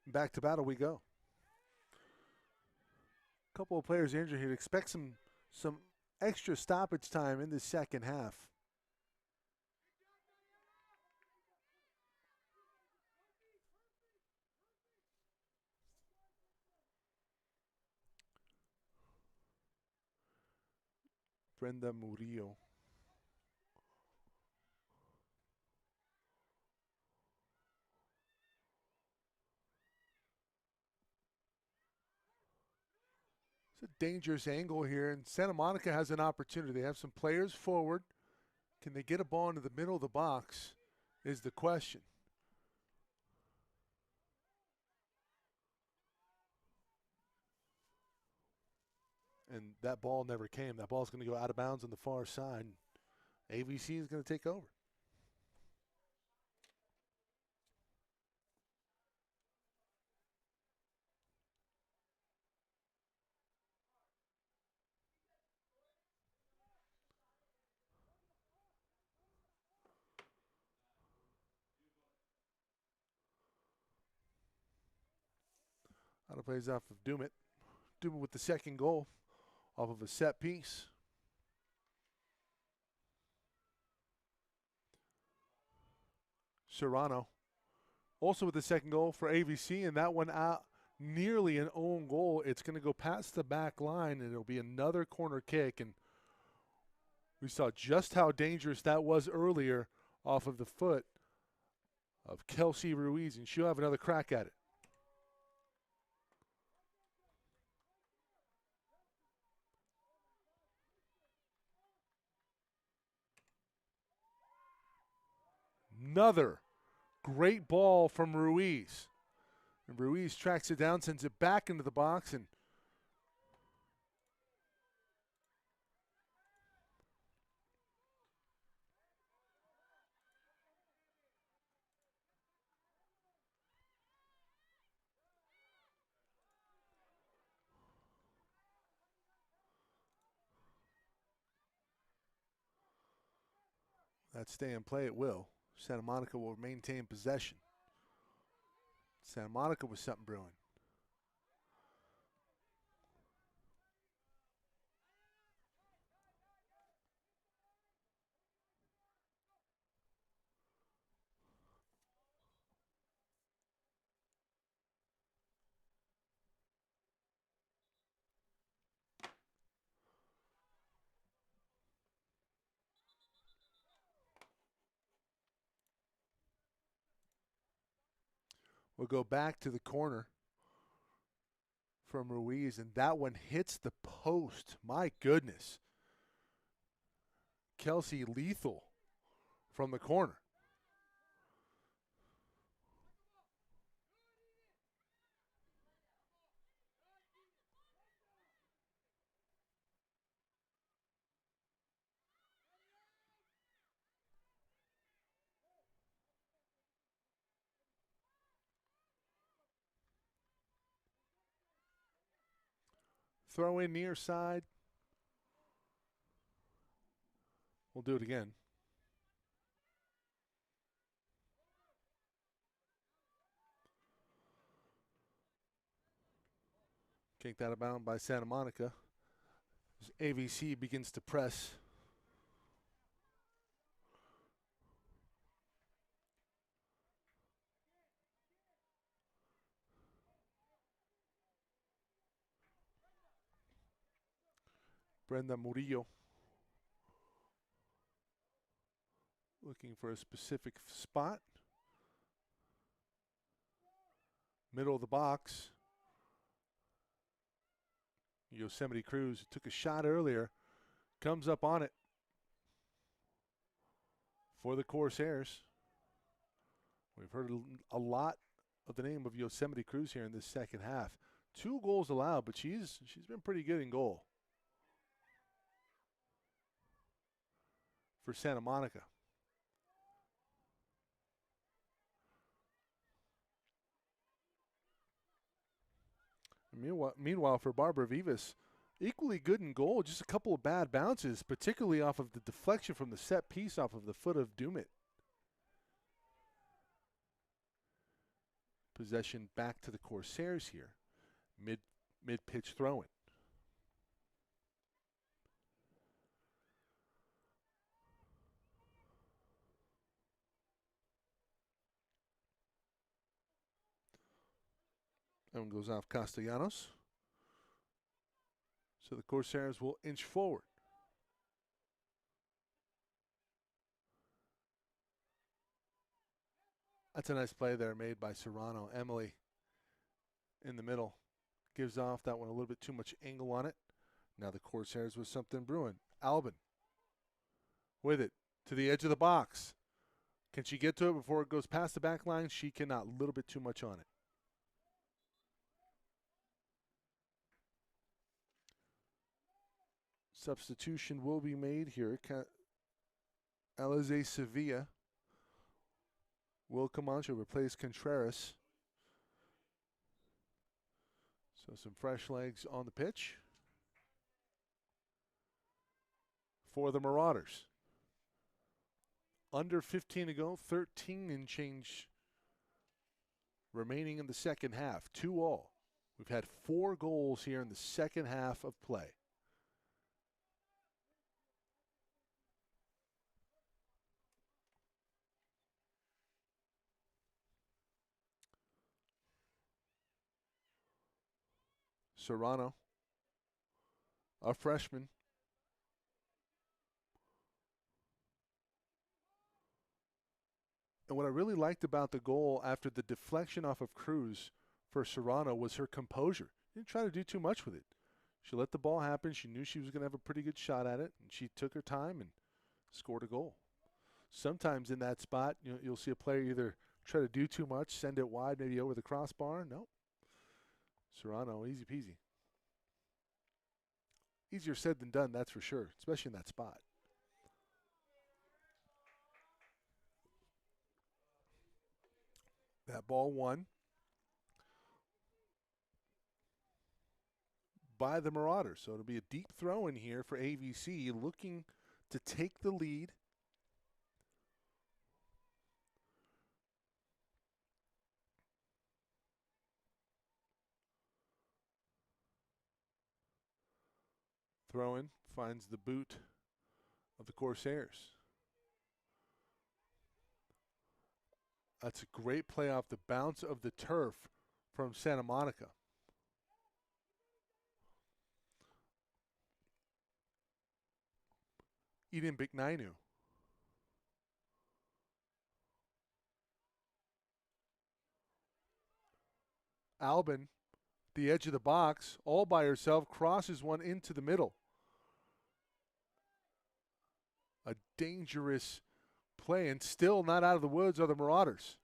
Back to battle we go. A couple of players injured here. Expect some extra stoppage time in the second half. Brenda Murillo. It's a dangerous angle here, and Santa Monica has an opportunity. They have some players forward. Can they get a ball into the middle of the box is the question. And that ball never came. That ball's going to go out of bounds on the far side. AVC is going to take over. Out of plays off of Dumit. Dumit with the second goal off of a set piece. Serrano. Also with the second goal for AVC, and that one out nearly an own goal. It's going to go past the back line, and it'll be another corner kick. And we saw just how dangerous that was earlier off of the foot of Kelsey Ruiz, and she'll have another crack at it. Another great ball from Ruiz. And Ruiz tracks it down, sends it back into the box, and that stay and play it will. Santa Monica will maintain possession. Santa Monica with something brewing. We'll go back to the corner from Ruiz, and that one hits the post. My goodness. Kelsey lethal from the corner. Throw in near side. We'll do it again. Kicked out of bounds by Santa Monica. As AVC begins to press. Brenda Murillo looking for a specific spot. Middle of the box. Yosemite Cruz took a shot earlier. Comes up on it for the Corsairs. We've heard a lot of the name of Yosemite Cruz here in this second half. 2 goals allowed, but she's been pretty good in goal for Santa Monica. Meanwhile, for Barbara Vivas, equally good in goal, just a couple of bad bounces, particularly off of the deflection from the set piece off of the foot of Dumit. Possession back to the Corsairs here. Mid-pitch throw-in. That one goes off Castellanos. So the Corsairs will inch forward. That's a nice play there made by Serrano. Emily in the middle gives off that one a little bit too much angle on it. Now the Corsairs with something brewing. Albin with it to the edge of the box. Can she get to it before it goes past the back line? She cannot. A little bit too much on it. Substitution will be made here. Alize Sevilla will Camacho replace Contreras. So some fresh legs on the pitch for the Marauders. Under 15 to go, 13 and change remaining in the second half. 2-2. We've had 4 goals here in the second half of play. Serrano, a freshman. And what I really liked about the goal after the deflection off of Cruz for Serrano was her composure. Didn't try to do too much with it. She let the ball happen. She knew she was going to have a pretty good shot at it, and she took her time and scored a goal. Sometimes in that spot, you'll see a player either try to do too much, send it wide, maybe over the crossbar. Nope. Serrano, easy peasy. Easier said than done, that's for sure, especially in that spot. That ball won by the Marauders. So it'll be a deep throw in here for AVC, looking to take the lead. Throw in, finds the boot of the Corsairs. That's a great play off the bounce of the turf from Santa Monica. Eden Biknainu. Albin, the edge of the box, all by herself, crosses one into the middle. A dangerous play, and still not out of the woods are the Marauders.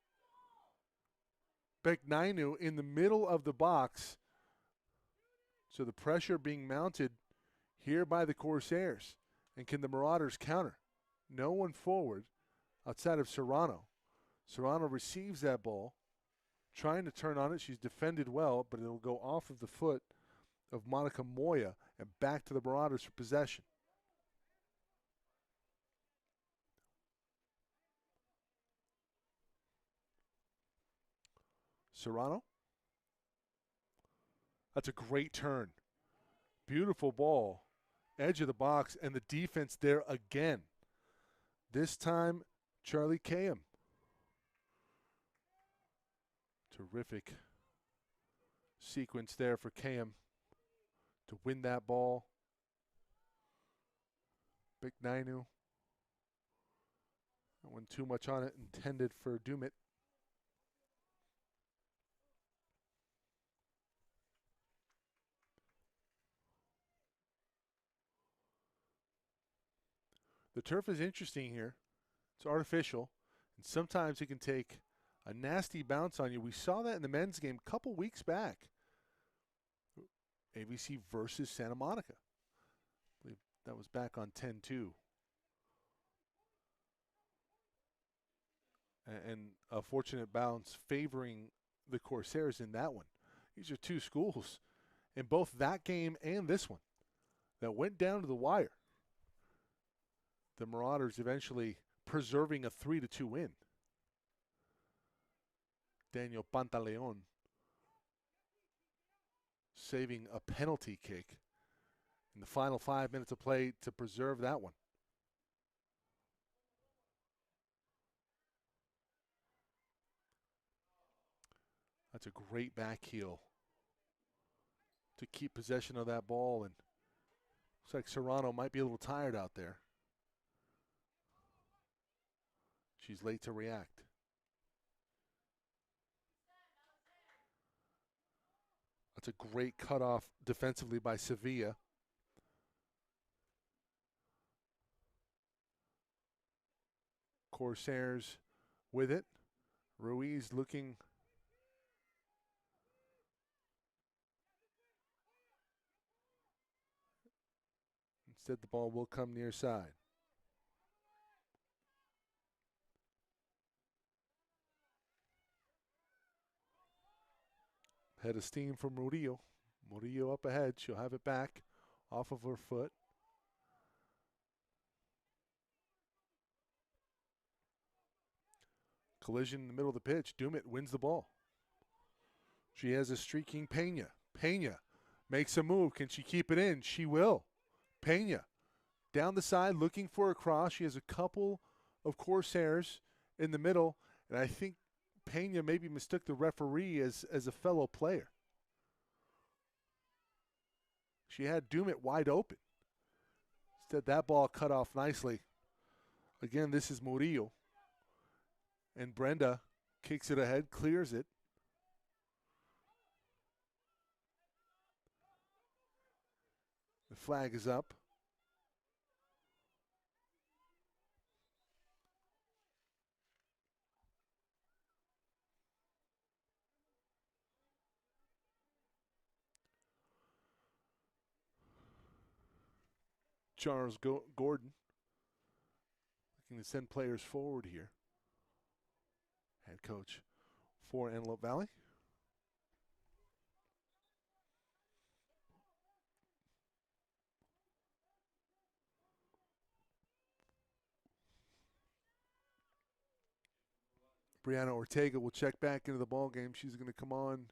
Biknainu in the middle of the box. So the pressure being mounted here by the Corsairs. And can the Marauders counter? No one forward outside of Serrano. Serrano receives that ball, trying to turn on it. She's defended well, but it'll go off of the foot of Monica Moya and back to the Marauders for possession. Serrano. That's a great turn. Beautiful ball. Edge of the box, and the defense there again. This time, Charlie Kayam. Terrific sequence there for Kayam to win that ball. Biknainu. That one too much on it, intended for Dumit. The turf is interesting here. It's artificial, and sometimes it can take a nasty bounce on you. We saw that in the men's game a couple weeks back. AVC versus Santa Monica. I believe that was back on 10-2. And a fortunate bounce favoring the Corsairs in that one. These are two schools in both that game and this one that went down to the wire. The Marauders eventually preserving a 3-2 win. Daniel Pantaleon saving a penalty kick in the final 5 minutes of play to preserve that one. That's a great back heel to keep possession of that ball, and looks like Serrano might be a little tired out there. She's late to react. That's a great cutoff defensively by Sevilla. Corsairs with it. Ruiz looking. Instead, the ball will come near side. Head of steam from Murillo. Murillo up ahead. She'll have it back off of her foot. Collision in the middle of the pitch. Dumit wins the ball. She has a streaking Pena. Pena makes a move. Can she keep it in? She will. Pena down the side looking for a cross. She has a couple of Corsairs in the middle, and I think Pena maybe mistook the referee as a fellow player. She had Dumit wide open. Instead, that ball cut off nicely. Again, this is Murillo. And Brenda kicks it ahead, clears it. The flag is up. Charles Gordon looking to send players forward here. Head coach for Antelope Valley. Brianna Ortega will check back into the ball game. She's going to come on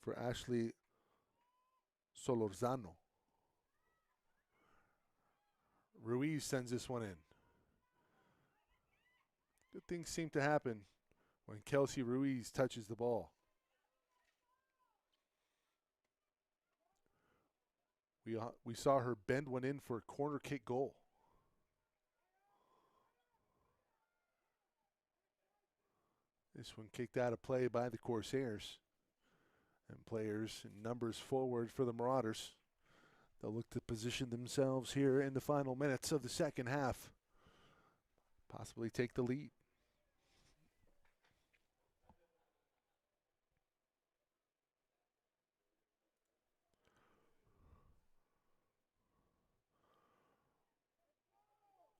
for Ashley Solorzano. Ruiz sends this one in. Good things seem to happen when Kelsey Ruiz touches the ball. We saw her bend one in for a corner kick goal. This one kicked out of play by the Corsairs. And players in numbers forward for the Marauders. They'll look to position themselves here in the final minutes of the second half. Possibly take the lead.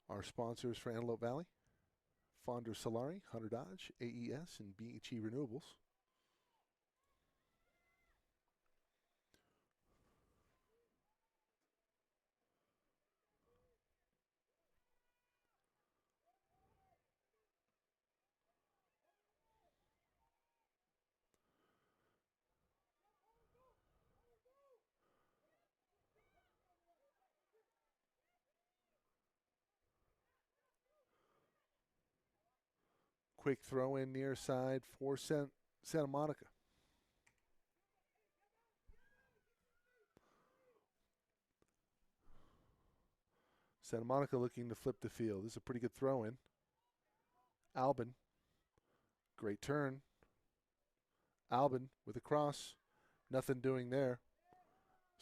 Our sponsors for Antelope Valley: Fonder Solari, Hunter Dodge, AES, and BHE Renewables. Quick throw in near side for Santa Monica. Santa Monica looking to flip the field. This is a pretty good throw in. Albin, great turn. Albin with a cross. Nothing doing there.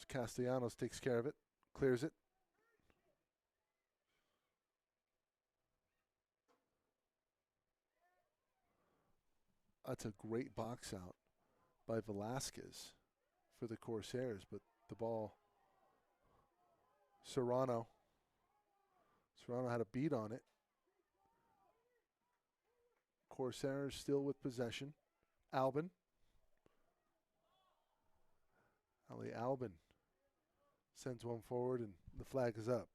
Castellanos takes care of it, clears it. That's a great box out by Velasquez for the Corsairs, but the ball, Serrano had a beat on it. Corsairs still with possession. Albin. Ali Albin sends one forward, and the flag is up.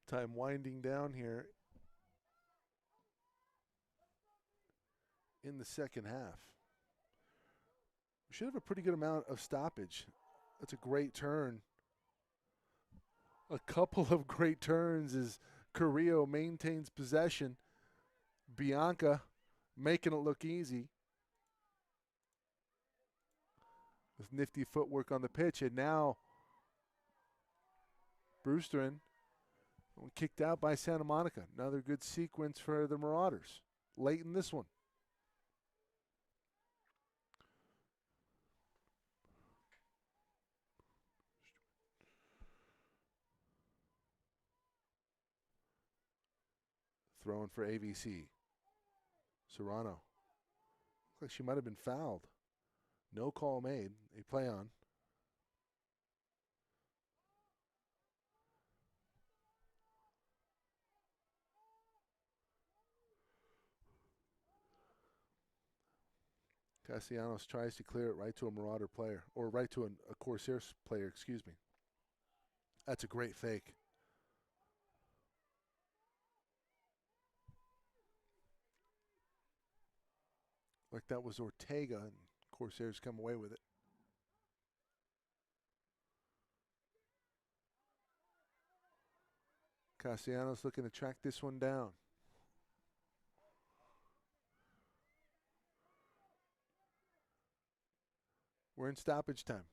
Time winding down here in the second half. We should have a pretty good amount of stoppage. That's a great turn. A couple of great turns as Carrillo maintains possession. Bianca making it look easy with nifty footwork on the pitch. And now Brewsterin kicked out by Santa Monica. Another good sequence for the Marauders late in this one. Throwing for AVC. Serrano. Looks like she might have been fouled. No call made. They play on. Castellanos tries to clear it right to a Marauder player, or right to a Corsairs player, excuse me. That's a great fake. Like that was Ortega, and Corsairs come away with it. Castellanos looking to track this one down. We're in stoppage time.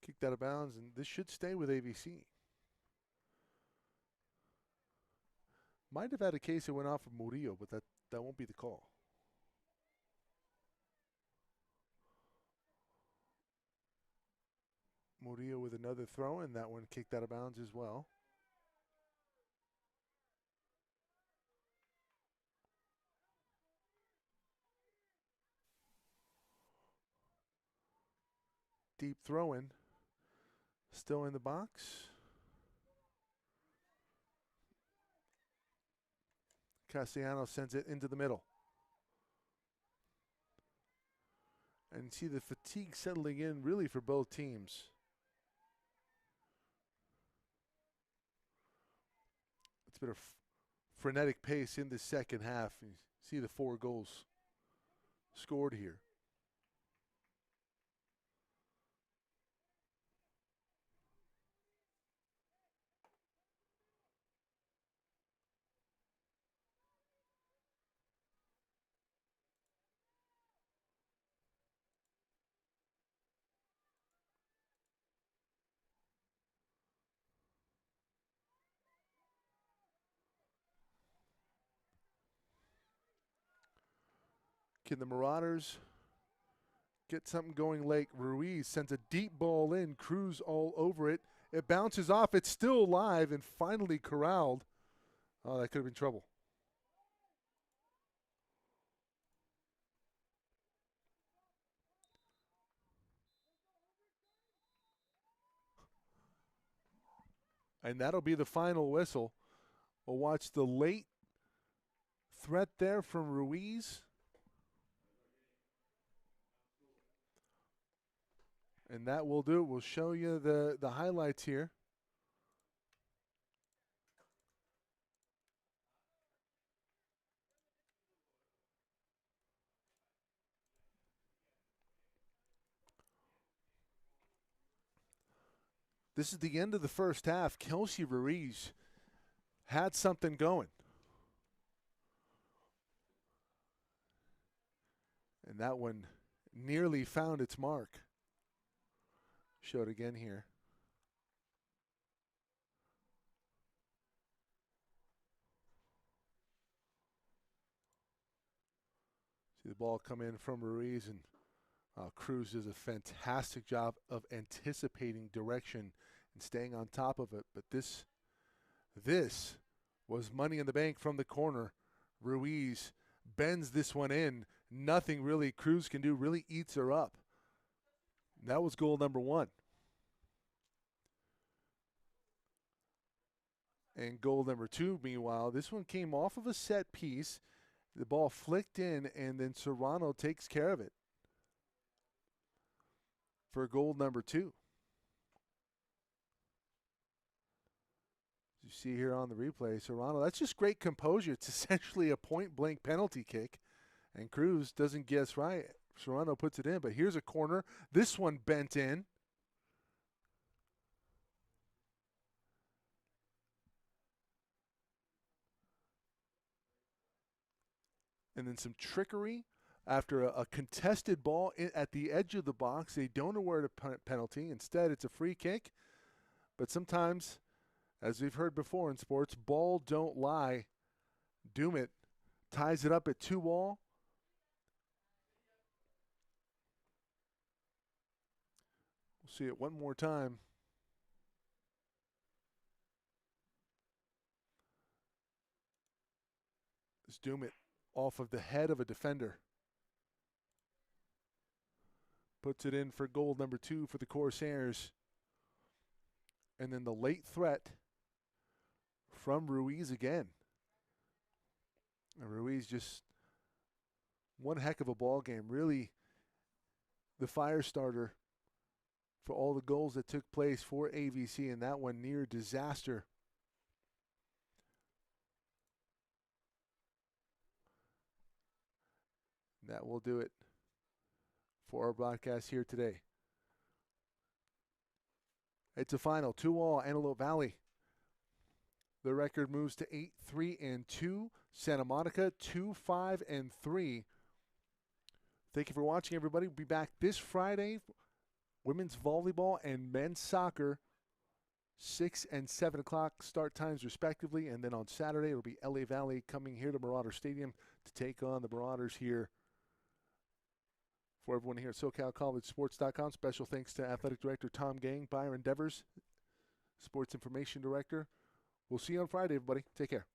Kicked out of bounds, and this should stay with AVC. Might have had a case that went off of Murillo, but that won't be the call. Murillo with another throw, and that one kicked out of bounds as well. Deep throw in. Still in the box. Castellanos sends it into the middle. And you see the fatigue settling in really for both teams. It's been a frenetic pace in the second half. You see the 4 goals scored here. Can the Marauders get something going late? Ruiz sends a deep ball in, Cruz all over it. It bounces off, it's still alive and finally corralled. Oh, that could have been trouble. And that'll be the final whistle. We'll watch the late threat there from Ruiz. And that will do it. We'll show you the highlights here. This is the end of the first half. Kelsey Ruiz had something going. And that one nearly found its mark. Show it again here. See the ball come in from Ruiz, and Cruz does a fantastic job of anticipating direction and staying on top of it. But this was money in the bank from the corner. Ruiz bends this one in. Nothing really Cruz can do, really eats her up. That was goal number 1. And goal number 2, meanwhile, this one came off of a set piece. The ball flicked in, and then Serrano takes care of it for goal number 2. As you see here on the replay, Serrano, that's just great composure. It's essentially a point-blank penalty kick, and Cruz doesn't guess right. Serrano puts it in, but here's a corner. This one bent in. And then some trickery after a contested ball at the edge of the box. They don't award a penalty. Instead, it's a free kick. But sometimes, as we've heard before in sports, ball don't lie. Dumit ties it up at 2-2. We'll see it one more time. This Dumit off of the head of a defender. puts it in for goal number 2 for the Corsairs. And then the late threat from Ruiz again. And Ruiz just one heck of a ball game. Really the fire starter for all the goals that took place for AVC, and that one near disaster. That will do it for our broadcast here today. It's a final 2-all Antelope Valley. The record moves to 8-3-2. Santa Monica 2-5-3. Thank you for watching, everybody. We'll be back this Friday. Women's volleyball and men's soccer, 6 and 7 o'clock start times respectively. And then on Saturday, it'll be LA Valley coming here to Marauder Stadium to take on the Marauders here. For everyone here at SoCalCollegeSports.com, special thanks to Athletic Director Tom Gang, Byron Devers, Sports Information Director. We'll see you on Friday, everybody. Take care.